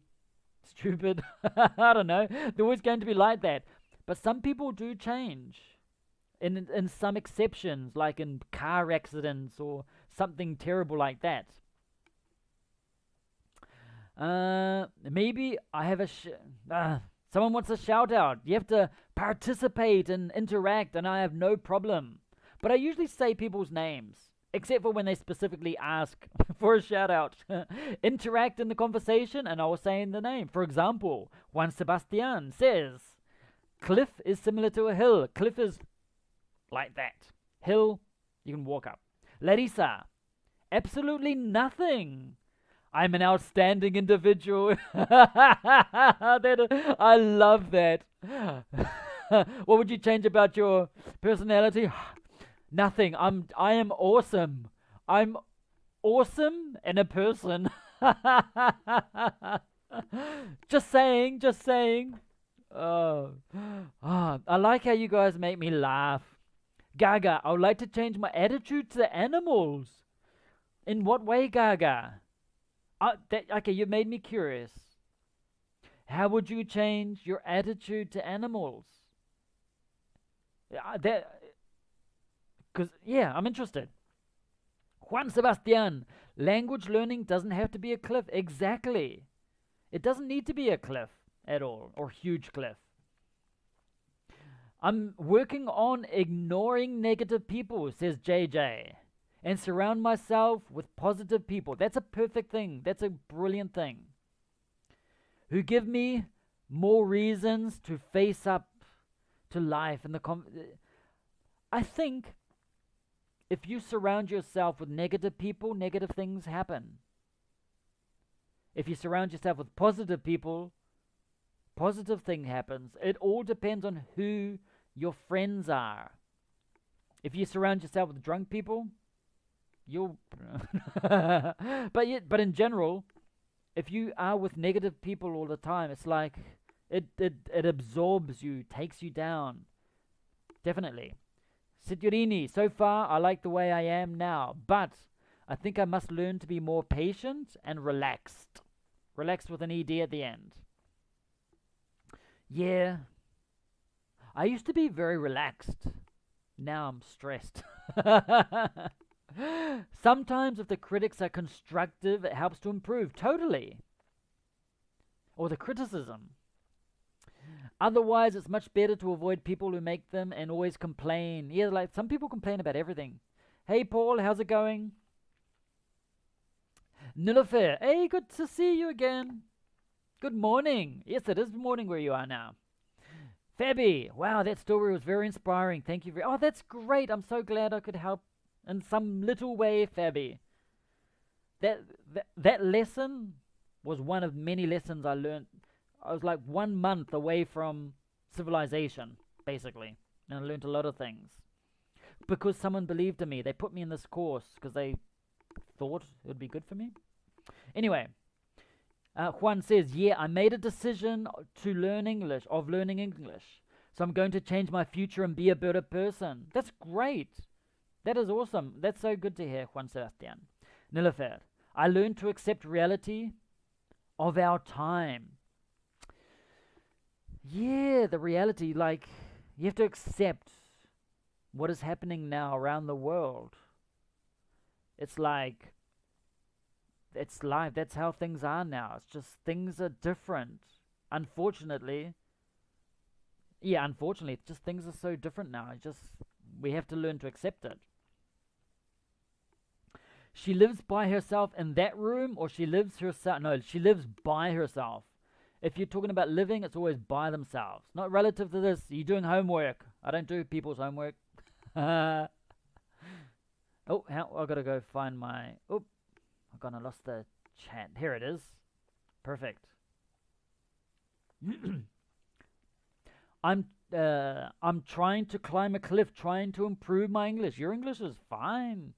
Speaker 1: stupid. I don't know. They're always going to be like that. But some people do change. In some exceptions, like in car accidents or something terrible like that. Maybe I have someone wants a shout out. You have to participate and interact, and I have no problem. But I usually say people's names, except for when they specifically ask for a shout out. Interact in the conversation, and I will say in the name. For example, Juan Sebastian says, cliff is similar to a hill. Cliff is like that. Hill, you can walk up. Larissa, absolutely nothing. I'm an outstanding individual. I love that. What would you change about your personality? Nothing. I am awesome. I'm awesome in a person. Just saying. I like how you guys make me laugh. Gaga, I would like to change my attitude to animals. In what way, Gaga? Okay, you made me curious. How would you change your attitude to animals? I'm interested. Juan Sebastian, language learning doesn't have to be a cliff. Exactly. It doesn't need to be a cliff at all, or huge cliff. I'm working on ignoring negative people, says JJ, and surround myself with positive people. That's a perfect thing. That's a brilliant thing. Who give me more reasons to face up to life and I think if you surround yourself with negative people, negative things happen. If you surround yourself with positive people, positive thing happens. It all depends on who your friends are. If you surround yourself with drunk people, you'll but in general, if you are with negative people all the time, it's like it absorbs you, takes you down. Definitely. Signorini, so far I like the way I am now, but I think I must learn to be more patient and relaxed. Relaxed with an ED at the end. Yeah. I used to be very relaxed. Now I'm stressed. Sometimes if the critics are constructive, it helps to improve. Totally. Or the criticism. Otherwise, it's much better to avoid people who make them and always complain. Yeah, like some people complain about everything. Hey, Paul, how's it going? Nilofer, hey, good to see you again. Good morning. Yes, it is morning where you are now. Fabby, wow, that story was very inspiring. Thank you. Oh, that's great. I'm so glad I could help in some little way, Fabby. That lesson was one of many lessons I learned. I was like 1 month away from civilization, basically. And I learned a lot of things. Because someone believed in me. They put me in this course because they thought it would be good for me. Anyway, Juan says, yeah, I made a decision to learn English, So I'm going to change my future and be a better person. That's great. That is awesome. That's so good to hear, Juan Sebastian. Nilofer, I learned to accept reality of our time. Yeah, the reality, like, you have to accept what is happening now around the world. It's like, it's life. That's how things are now. It's just things are different. Unfortunately. Yeah, unfortunately, it's just things are so different now. We have to learn to accept it. She lives by herself in that room, or she lives herself. No, she lives by herself. If you're talking about living, it's always by themselves. Not relative to this. You're doing homework. I don't do people's homework. Oh, I gotta go find my. Oh, I lost the chat. Here it is. Perfect. I'm trying to climb a cliff, trying to improve my English. Your English is fine.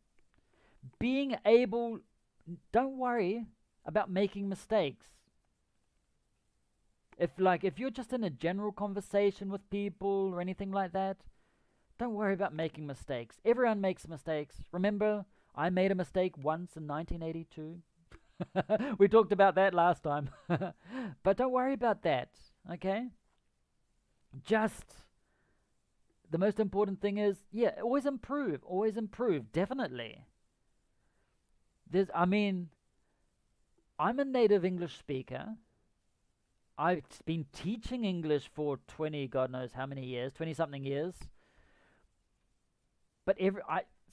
Speaker 1: Being able, don't worry about making mistakes. If you're just in a general conversation with people or anything like that, don't worry about making mistakes. Everyone makes mistakes. Remember, I made a mistake once in 1982. We talked about that last time. But don't worry about that, okay? Just the most important thing is, always improve, definitely. I'm a native English speaker. I've been teaching English for 20, God knows how many years, 20-something years. But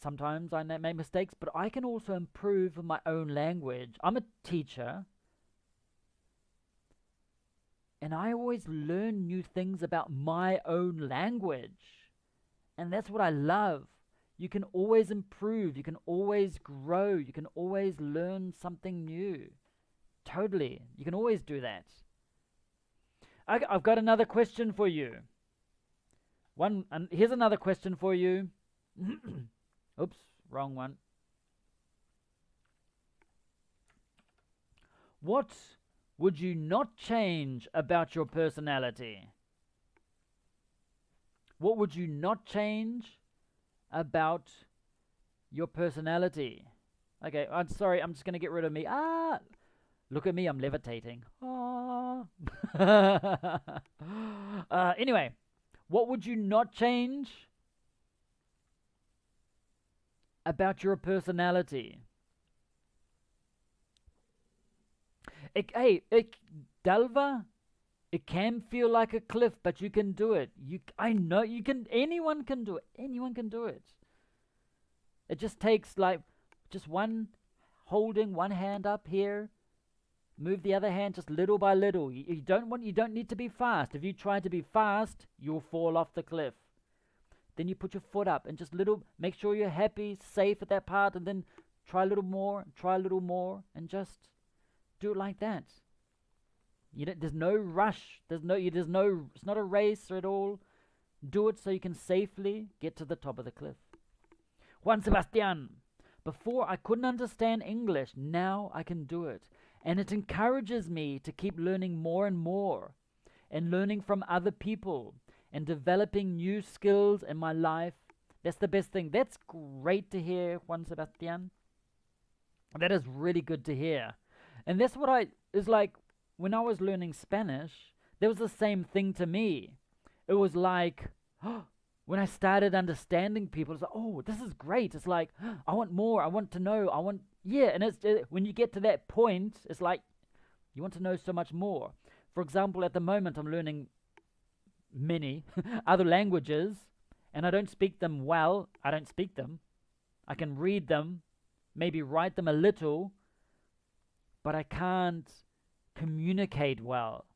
Speaker 1: sometimes I make mistakes, but I can also improve with my own language. I'm a teacher, and I always learn new things about my own language. And that's what I love. You can always improve. You can always grow. You can always learn something new. Totally. You can always do that. I've got another question for you. Here's another question for you. Oops, wrong one. What would you not change about your personality? What would you not change about your personality? Okay, I'm sorry, I'm just going to get rid of me. Look at me, I'm levitating. Anyway, what would you not change about your personality? Dalva, it can feel like a cliff, but you can do it. I know you can. Anyone can do it. Anyone can do it. It just takes holding one hand up here, move the other hand just little by little. You don't need to be fast. If you try to be fast, you'll fall off the cliff. Then you put your foot up and just make sure you're happy, safe at that part, and then try a little more, and just do it like that. There's no rush. It's not a race at all. Do it so you can safely get to the top of the cliff. Juan Sebastian, before I couldn't understand English, now I can do it. And it encourages me to keep learning more and more, and learning from other people, and developing new skills in my life. That's the best thing. That's great to hear, Juan Sebastian. That is really good to hear. And that's what is like when I was learning Spanish, there was the same thing to me. It was like, when I started understanding people, it's like, oh, this is great. It's like, I want more. I want to know. And when you get to that point, it's like, you want to know so much more. For example, at the moment, I'm learning many other languages, and I don't speak them well. I don't speak them. I can read them, maybe write them a little, but I can't communicate well.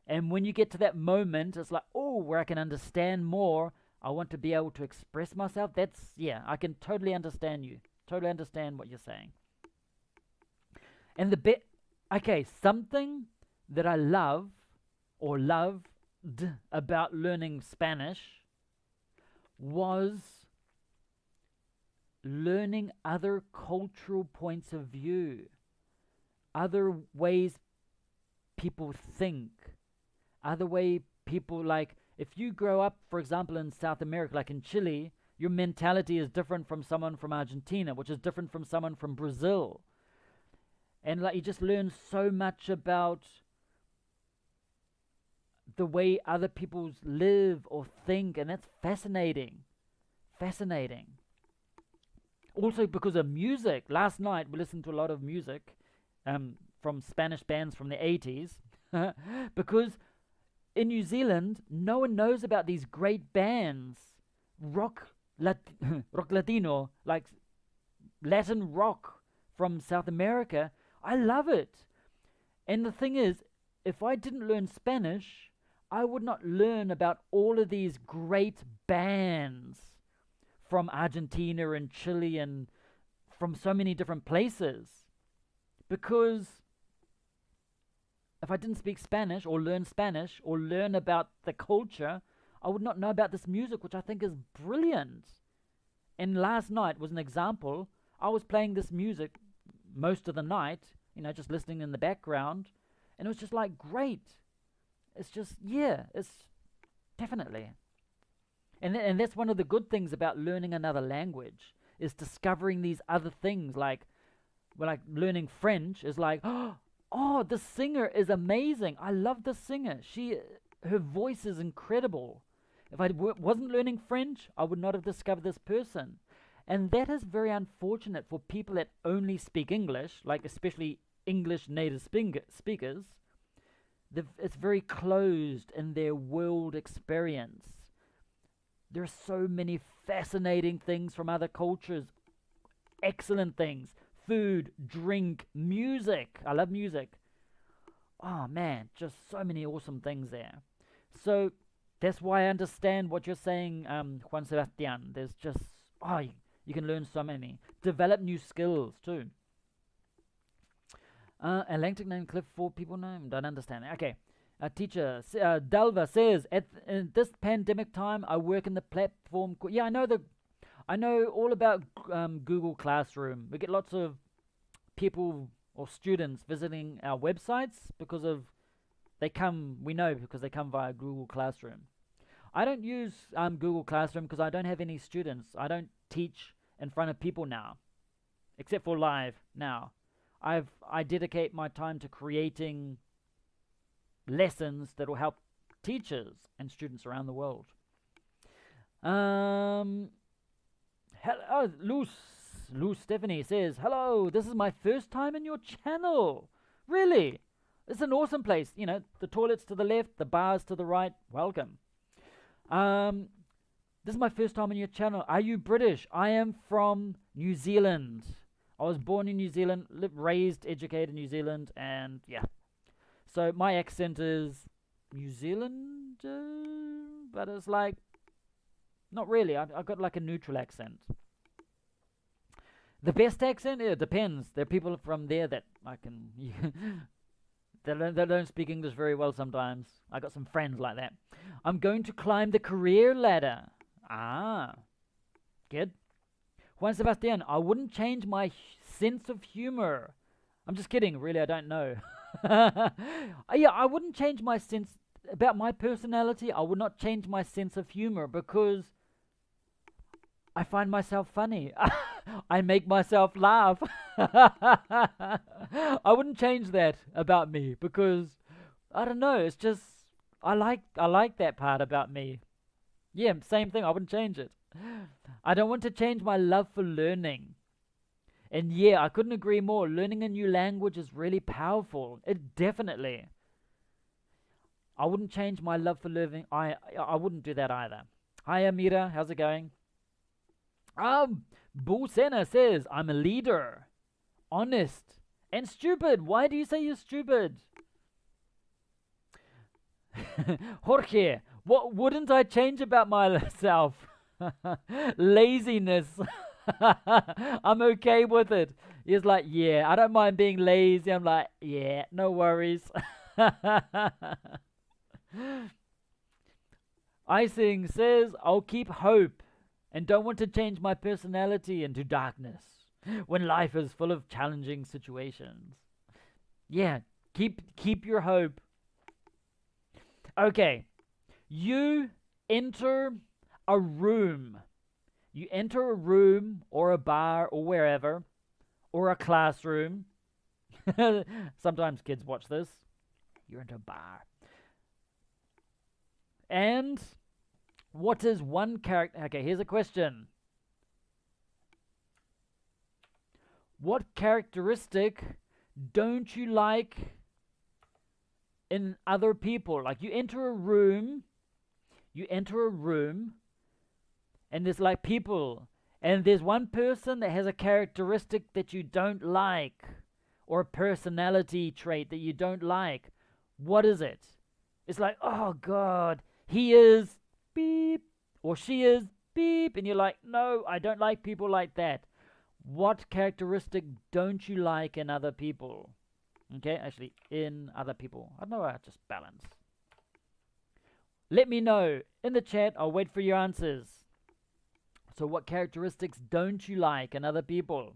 Speaker 1: And when you get to that moment, it's like, where I can understand more, I want to be able to express myself. I can totally understand you. Totally understand what you're saying. And something that I love or loved about learning Spanish was learning other cultural points of view, other ways people think, other way people if you grow up, for example, in South America, like in Chile, your mentality is different from someone from Argentina, which is different from someone from Brazil. And you just learn so much about the way other people live or think, and that's fascinating. Fascinating. Also because of music. Last night we listened to a lot of music from Spanish bands from the 80s because in New Zealand, no one knows about these great bands, rock Latino, like Latin rock, from South America. I love it. And the thing is, if I didn't learn Spanish, I would not learn about all of these great bands from Argentina and Chile and from so many different places. Because if I didn't speak Spanish or learn about the culture, I would not know about this music, which I think is brilliant. And last night was an example. I was playing this music most of the night, just listening in the background, and it was just like great. It's just, it's definitely. And that's one of the good things about learning another language, is discovering these other things. Like learning French is like, oh, the singer is amazing. I love the singer. Her voice is incredible. If I wasn't learning French, I would not have discovered this person. And that is very unfortunate for people that only speak English, like especially English native speakers. It's very closed in their world experience. There are so many fascinating things from other cultures, excellent things, food, drink, music. I love music. Oh man, just so many awesome things there. So that's why I understand what you're saying, Juan Sebastian. There's just, you can learn so many. Develop new skills too. Atlantic name Cliff, 4 people name, don't understand. Okay. Teacher, Delva says, in this pandemic time, I work in the platform. I know all about Google Classroom. We get lots of people or students visiting our websites because they come via Google Classroom. I don't use Google Classroom because I don't have any students. I don't teach in front of people now, except for live now. I dedicate my time to creating lessons that will help teachers and students around the world. Lou Stephanie says, hello, this is my first time in your channel. Really? It's an awesome place. The toilets to the left, the bars to the right. Welcome. This is my first time in your channel. Are you British? I am from New Zealand. I was born in New Zealand, raised, educated in New Zealand, and yeah. So my accent is New Zealand, but it's like, not really. I've got like a neutral accent. The best accent? It depends. There are people from there that I can... They don't speak English very well sometimes. I got some friends like that. I'm going to climb the career ladder. Good. Juan Sebastian, I wouldn't change my sense of humor. I'm just kidding. Really, I don't know. I wouldn't change my sense... About my personality, I would not change my sense of humor because I find myself funny. I make myself laugh. I wouldn't change that about me because I don't know. It's just I like that part about me. Yeah, same thing. I wouldn't change it. I don't want to change my love for learning. And yeah, I couldn't agree more. Learning a new language is really powerful. It definitely. I wouldn't change my love for learning. I wouldn't do that either. Hi Amira, how's it going? Bull Senna says, I'm a leader, honest, and stupid. Why do you say you're stupid? Jorge, what wouldn't I change about myself? Laziness. I'm okay with it. He's like, yeah, I don't mind being lazy. I'm like, yeah, no worries. Icing says, I'll keep hope and don't want to change my personality into darkness when life is full of challenging situations. Yeah, keep your hope. Okay, you enter a room. You enter a room or a bar or wherever, or a classroom. Sometimes kids watch this. You're into a bar. And what is one character? Okay, here's a question. What characteristic don't you like in other people? Like you enter a room, and there's like people, And there's one person that has a characteristic that you don't like, or a personality trait that you don't like. What is it? It's like, oh God, he is beep, or she is beep, and you're like, no, I don't like people like that. What characteristic don't you like in other people? Okay, actually, in other people. I don't know, I just balance. Let me know in the chat. I'll wait for your answers. So what characteristics don't you like in other people?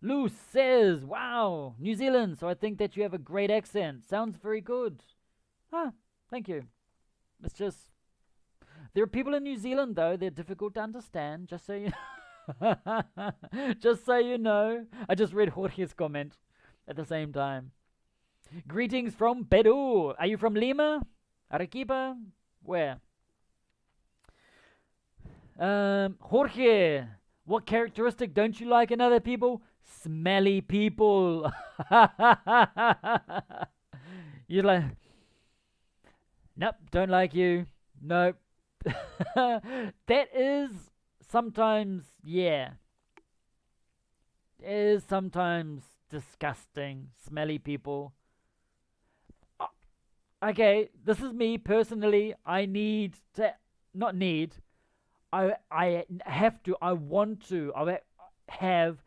Speaker 1: Lou says, wow, New Zealand, so I think that you have a great accent. Sounds very good. Ah, thank you. It's just, there are people in New Zealand, though, they're difficult to understand, just so you just so you know. I just read Jorge's comment at the same time. Greetings from Peru. Are you from Lima? Arequipa? Where? Jorge, what characteristic don't you like in other people? Smelly people. You're like, nope, don't like you. Nope. That is sometimes, yeah. It is sometimes disgusting. Smelly people. Okay, this is me personally. I need to, not need, I have to, I want to, have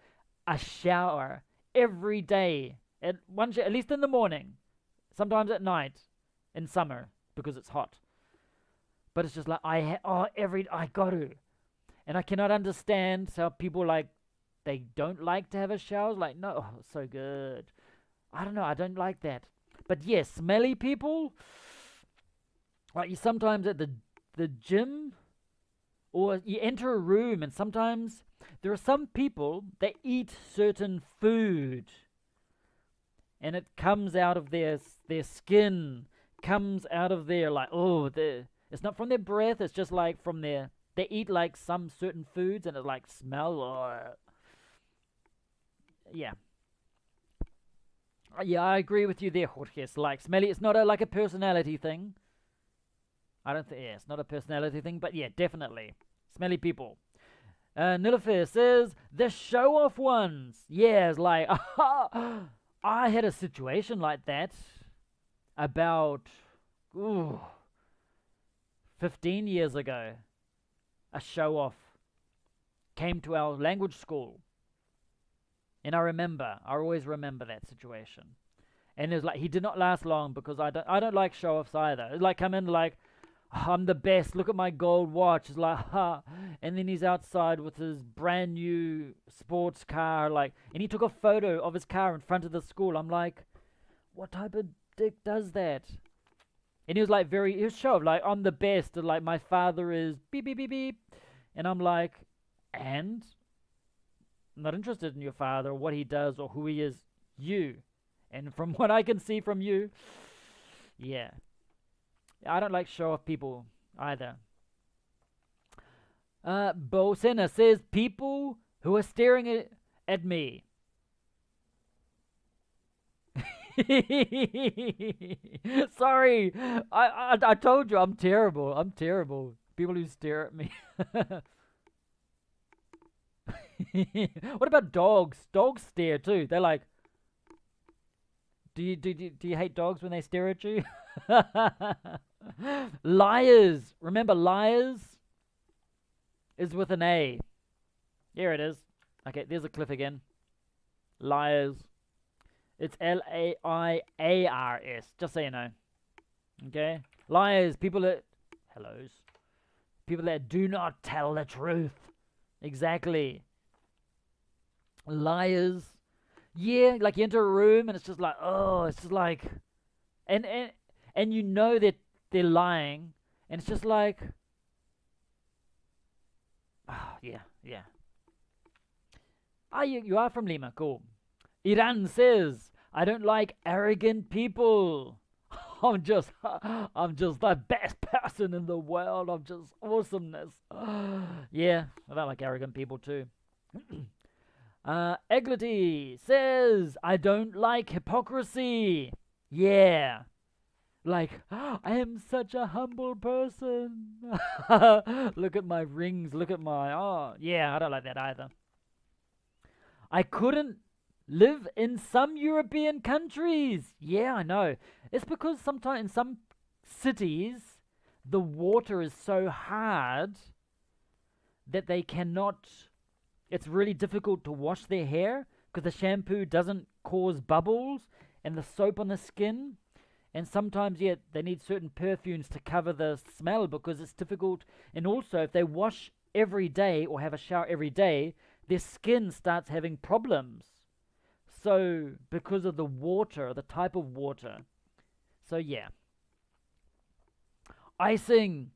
Speaker 1: a shower every day, at least in the morning, sometimes at night, in summer because it's hot. But it's just like I got to, and I cannot understand how people like they don't like to have a shower. Like no, oh, it's so good. I don't know. I don't like that. But yes, smelly people. Like you sometimes at the gym. Or you enter a room and sometimes there are some people that eat certain food and it comes out of their skin, comes out of their like, it's not from their breath, it's just like from they eat like some certain foods and it like smell. Yeah. Yeah, I agree with you there, Jorge. It's like smelly, it's not like a personality thing. I don't think, it's not a personality thing, but yeah, definitely. Smelly people. Nilafir says, the show-off ones. Yeah, it's like, I had a situation like that about 15 years ago. A show-off came to our language school. And I always remember that situation. And it was like, he did not last long because I don't like show-offs either. It's like, come in like, I'm the best, look at my gold watch. It's like, ha. And then he's outside with his brand new sports car, like, and he took a photo of his car in front of the school. I'm like, what type of dick does that? And he was like he was show of like, I'm the best, and like my father is beep beep beep beep. And I'm like, and I'm not interested in your father or what he does or who he is. You. And from what I can see from you, yeah. I don't like show-off people either. Bo Senna says, people who are staring at me. Sorry, I told you I'm terrible. I'm terrible. People who stare at me. What about dogs? Dogs stare too. They're like, do you hate dogs when they stare at you? Liars. Remember, liars is with an A. Here it is. Okay, there's a clip again. Liars. It's L-A-I-A-R-S. Just so you know. Okay? Liars. People that do not tell the truth. Exactly. Liars. Yeah, like you enter a room and it's just like, it's just like, and you know that they're lying, and it's just like, yeah. You are from Lima, cool. Iran says, I don't like arrogant people. I'm just the best person in the world. I'm just awesomeness. Yeah, I don't like arrogant people too. Eglity says, I don't like hypocrisy. Yeah. Like, I am such a humble person. Look at my rings. Look at my. Oh, yeah, I don't like that either. I couldn't live in some European countries. Yeah, I know. It's because sometimes in some cities, the water is so hard that they cannot. It's really difficult to wash their hair because the shampoo doesn't cause bubbles and the soap on the skin. And sometimes, yeah, they need certain perfumes to cover the smell because it's difficult. And also, if they wash every day or have a shower every day, their skin starts having problems. So, because of the water, the type of water. So, yeah. Icing.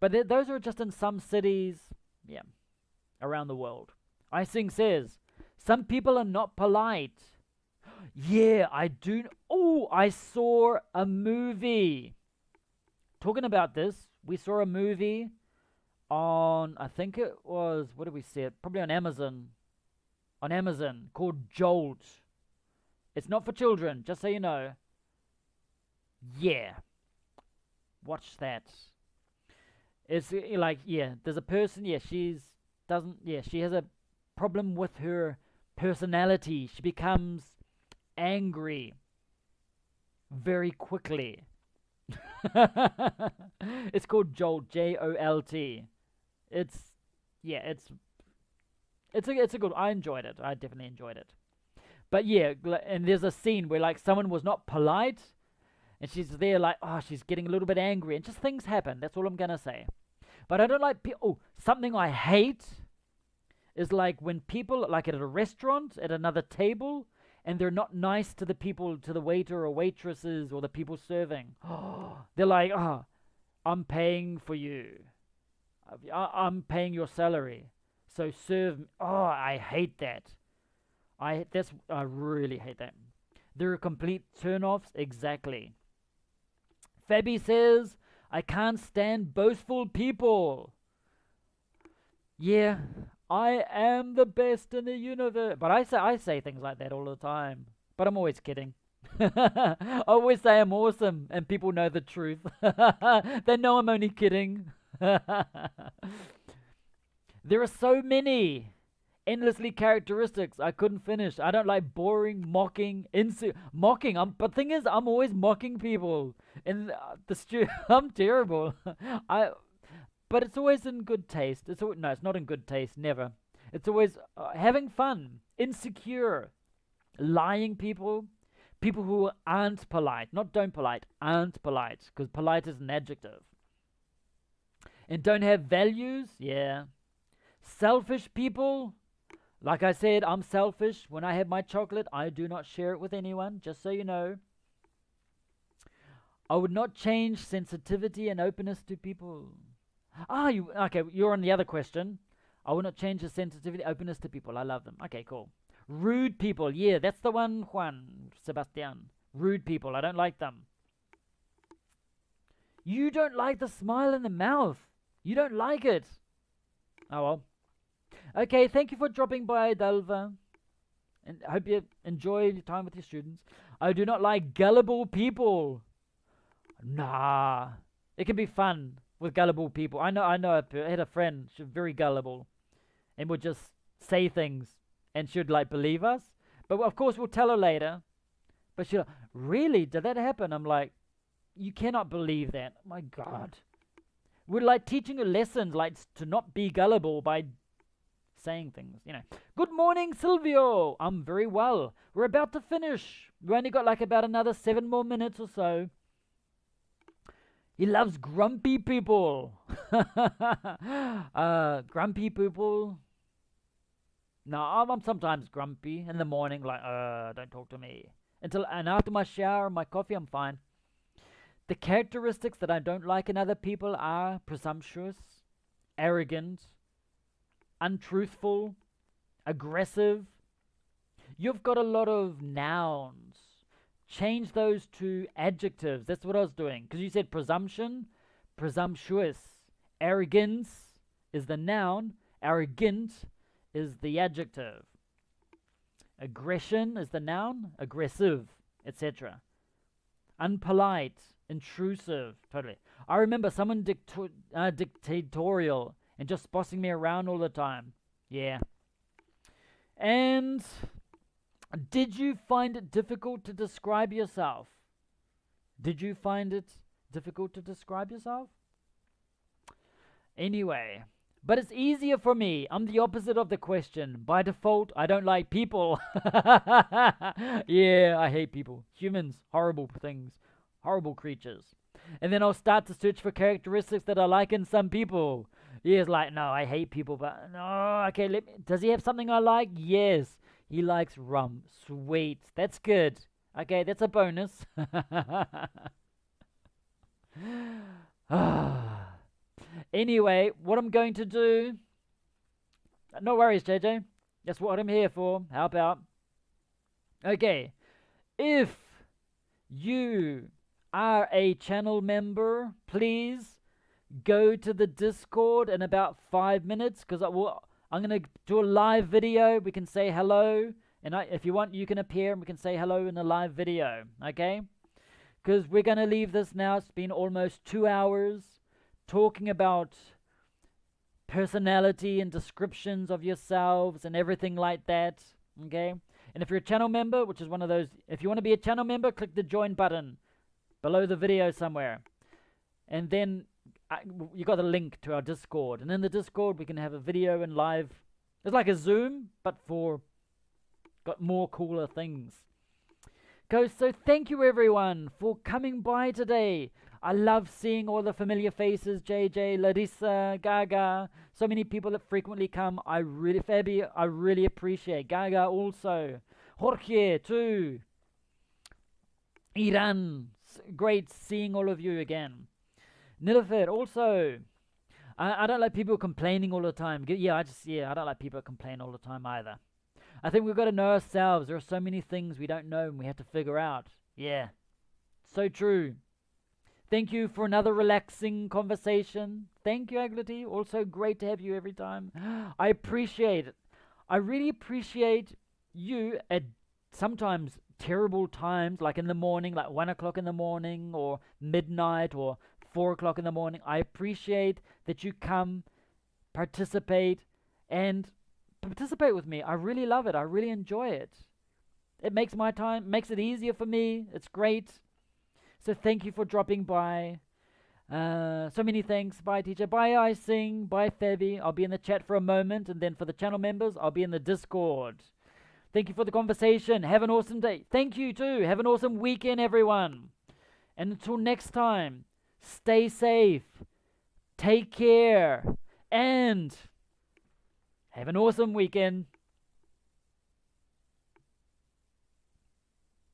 Speaker 1: But those are just in some cities, yeah, around the world. Icing says, some people are not polite. Yeah, I do. Oh, I saw a movie. Talking about this, we saw a movie on, I think it was, what did we see it? Probably on Amazon. On Amazon, called Jolt. It's not for children, just so you know. Yeah. Watch that. It's like, yeah, there's a person, yeah, she has a problem with her personality. She becomes angry very quickly. It's called Jolt, Jolt. It's yeah, it's a good. I enjoyed it. I definitely enjoyed it. But yeah, and there's a scene where like someone was not polite, and she's there like, oh, she's getting a little bit angry, and just things happen. That's all I'm gonna say. But I don't like oh, something I hate is like when people like at a restaurant at another table and they're not nice to the people, to the waiter or waitresses or the people serving. They're like, oh, I'm paying for you. I'm paying your salary. So serve me. Oh, I hate that. I really hate that. They're complete turn-offs. Exactly. Fabi says, I can't stand boastful people. Yeah, I am the best in the universe. But I say things like that all the time. But I'm always kidding. I always say I'm awesome and people know the truth. They know I'm only kidding. There are so many endlessly characteristics I couldn't finish. I don't like boring, mocking, mocking. But thing is, I'm always mocking people. And I'm terrible. I but it's always in good taste. No, it's not in good taste. Never. It's always having fun, insecure, lying people, people who aren't polite, not don't polite, aren't polite, because polite is an adjective, and don't have values. Yeah, selfish people. Like I said, I'm selfish. When I have my chocolate, I do not share it with anyone. Just so you know. I would not change sensitivity and openness to people. Okay, you're on the other question. I will not change the sensitivity, openness to people. I love them. Okay, cool. Rude people. Yeah, that's the one, Juan Sebastian. Rude people. I don't like them. You don't like the smile in the mouth. You don't like it. Oh, well. Okay, thank you for dropping by, Dalva. And I hope you enjoy your time with your students. I do not like gullible people. Nah. It can be fun with gullible people. I had a friend, she was very gullible, and would just say things, and she'd like believe us. But of course, we'll tell her later. But she'll, really? Did that happen? I'm like, you cannot believe that. My God. We're like teaching her lessons, like to not be gullible by saying things, you know. Good morning, Silvio. I'm very well. We're about to finish. We only got like about another 7 more minutes or so. He loves grumpy people. Grumpy people. No, I'm sometimes grumpy in the morning, like, don't talk to me. And after my shower and my coffee, I'm fine. The characteristics that I don't like in other people are presumptuous, arrogant, untruthful, aggressive. You've got a lot of nouns. Change those to adjectives. That's what I was doing. Because you said presumption, presumptuous. Arrogance is the noun. Arrogant is the adjective. Aggression is the noun. Aggressive, etc. Unpolite. intrusive, totally. I remember someone dictatorial and just bossing me around all the time. Yeah. And did you find it difficult to describe yourself? Did you find it difficult to describe yourself? Anyway, but it's easier for me. I'm the opposite of the question. By default, I don't like people. Yeah, I hate people. Humans, horrible things, horrible creatures. And then I'll start to search for characteristics that I like in some people. Yeah, it's like, no, I hate people, but no, okay, does he have something I like? Yes, he likes rum. Sweet, that's good. Okay, that's a bonus. Anyway, what I'm going to do, no worries, JJ. That's what I'm here for. How about? Okay, if you are a channel member, please go to the Discord in about 5 minutes, because I'm going to do a live video. We can say hello, and if you want, you can appear and we can say hello in a live video, okay? Because we're going to leave this now. It's been almost 2 hours talking about personality and descriptions of yourselves and everything like that, okay? And if you're a channel member, which is one of those, if you want to be a channel member, click the join button below the video somewhere. And then you got a link to our Discord. And in the Discord, we can have a video and live. It's like a Zoom, but got more cooler things. So thank you everyone for coming by today. I love seeing all the familiar faces, JJ, Larissa, Gaga, so many people that frequently come. Fabi, I really appreciate. Gaga also. Jorge too. Iran, great seeing all of you again. Nilafir also. I don't like people complaining all the time. I don't like people that complain all the time either. I think we've got to know ourselves. There are so many things we don't know and we have to figure out. Yeah, so true. Thank you for another relaxing conversation. Thank you, Aglity. Also great to have you every time. I appreciate it. I really appreciate you at sometimes terrible times, like in the morning, like 1 o'clock in the morning or midnight or 4 o'clock in the morning. I appreciate that you come, participate with me. I really love it. I really enjoy it. It makes my time, makes it easier for me. It's great. So thank you for dropping by. So many thanks. Bye, teacher. Bye, I sing. Bye, Fabi. I'll be in the chat for a moment, and then for the channel members, I'll be in the Discord. Thank you for the conversation. Have an awesome day. Thank you too. Have an awesome weekend, everyone. And until next time, stay safe, take care, and have an awesome weekend.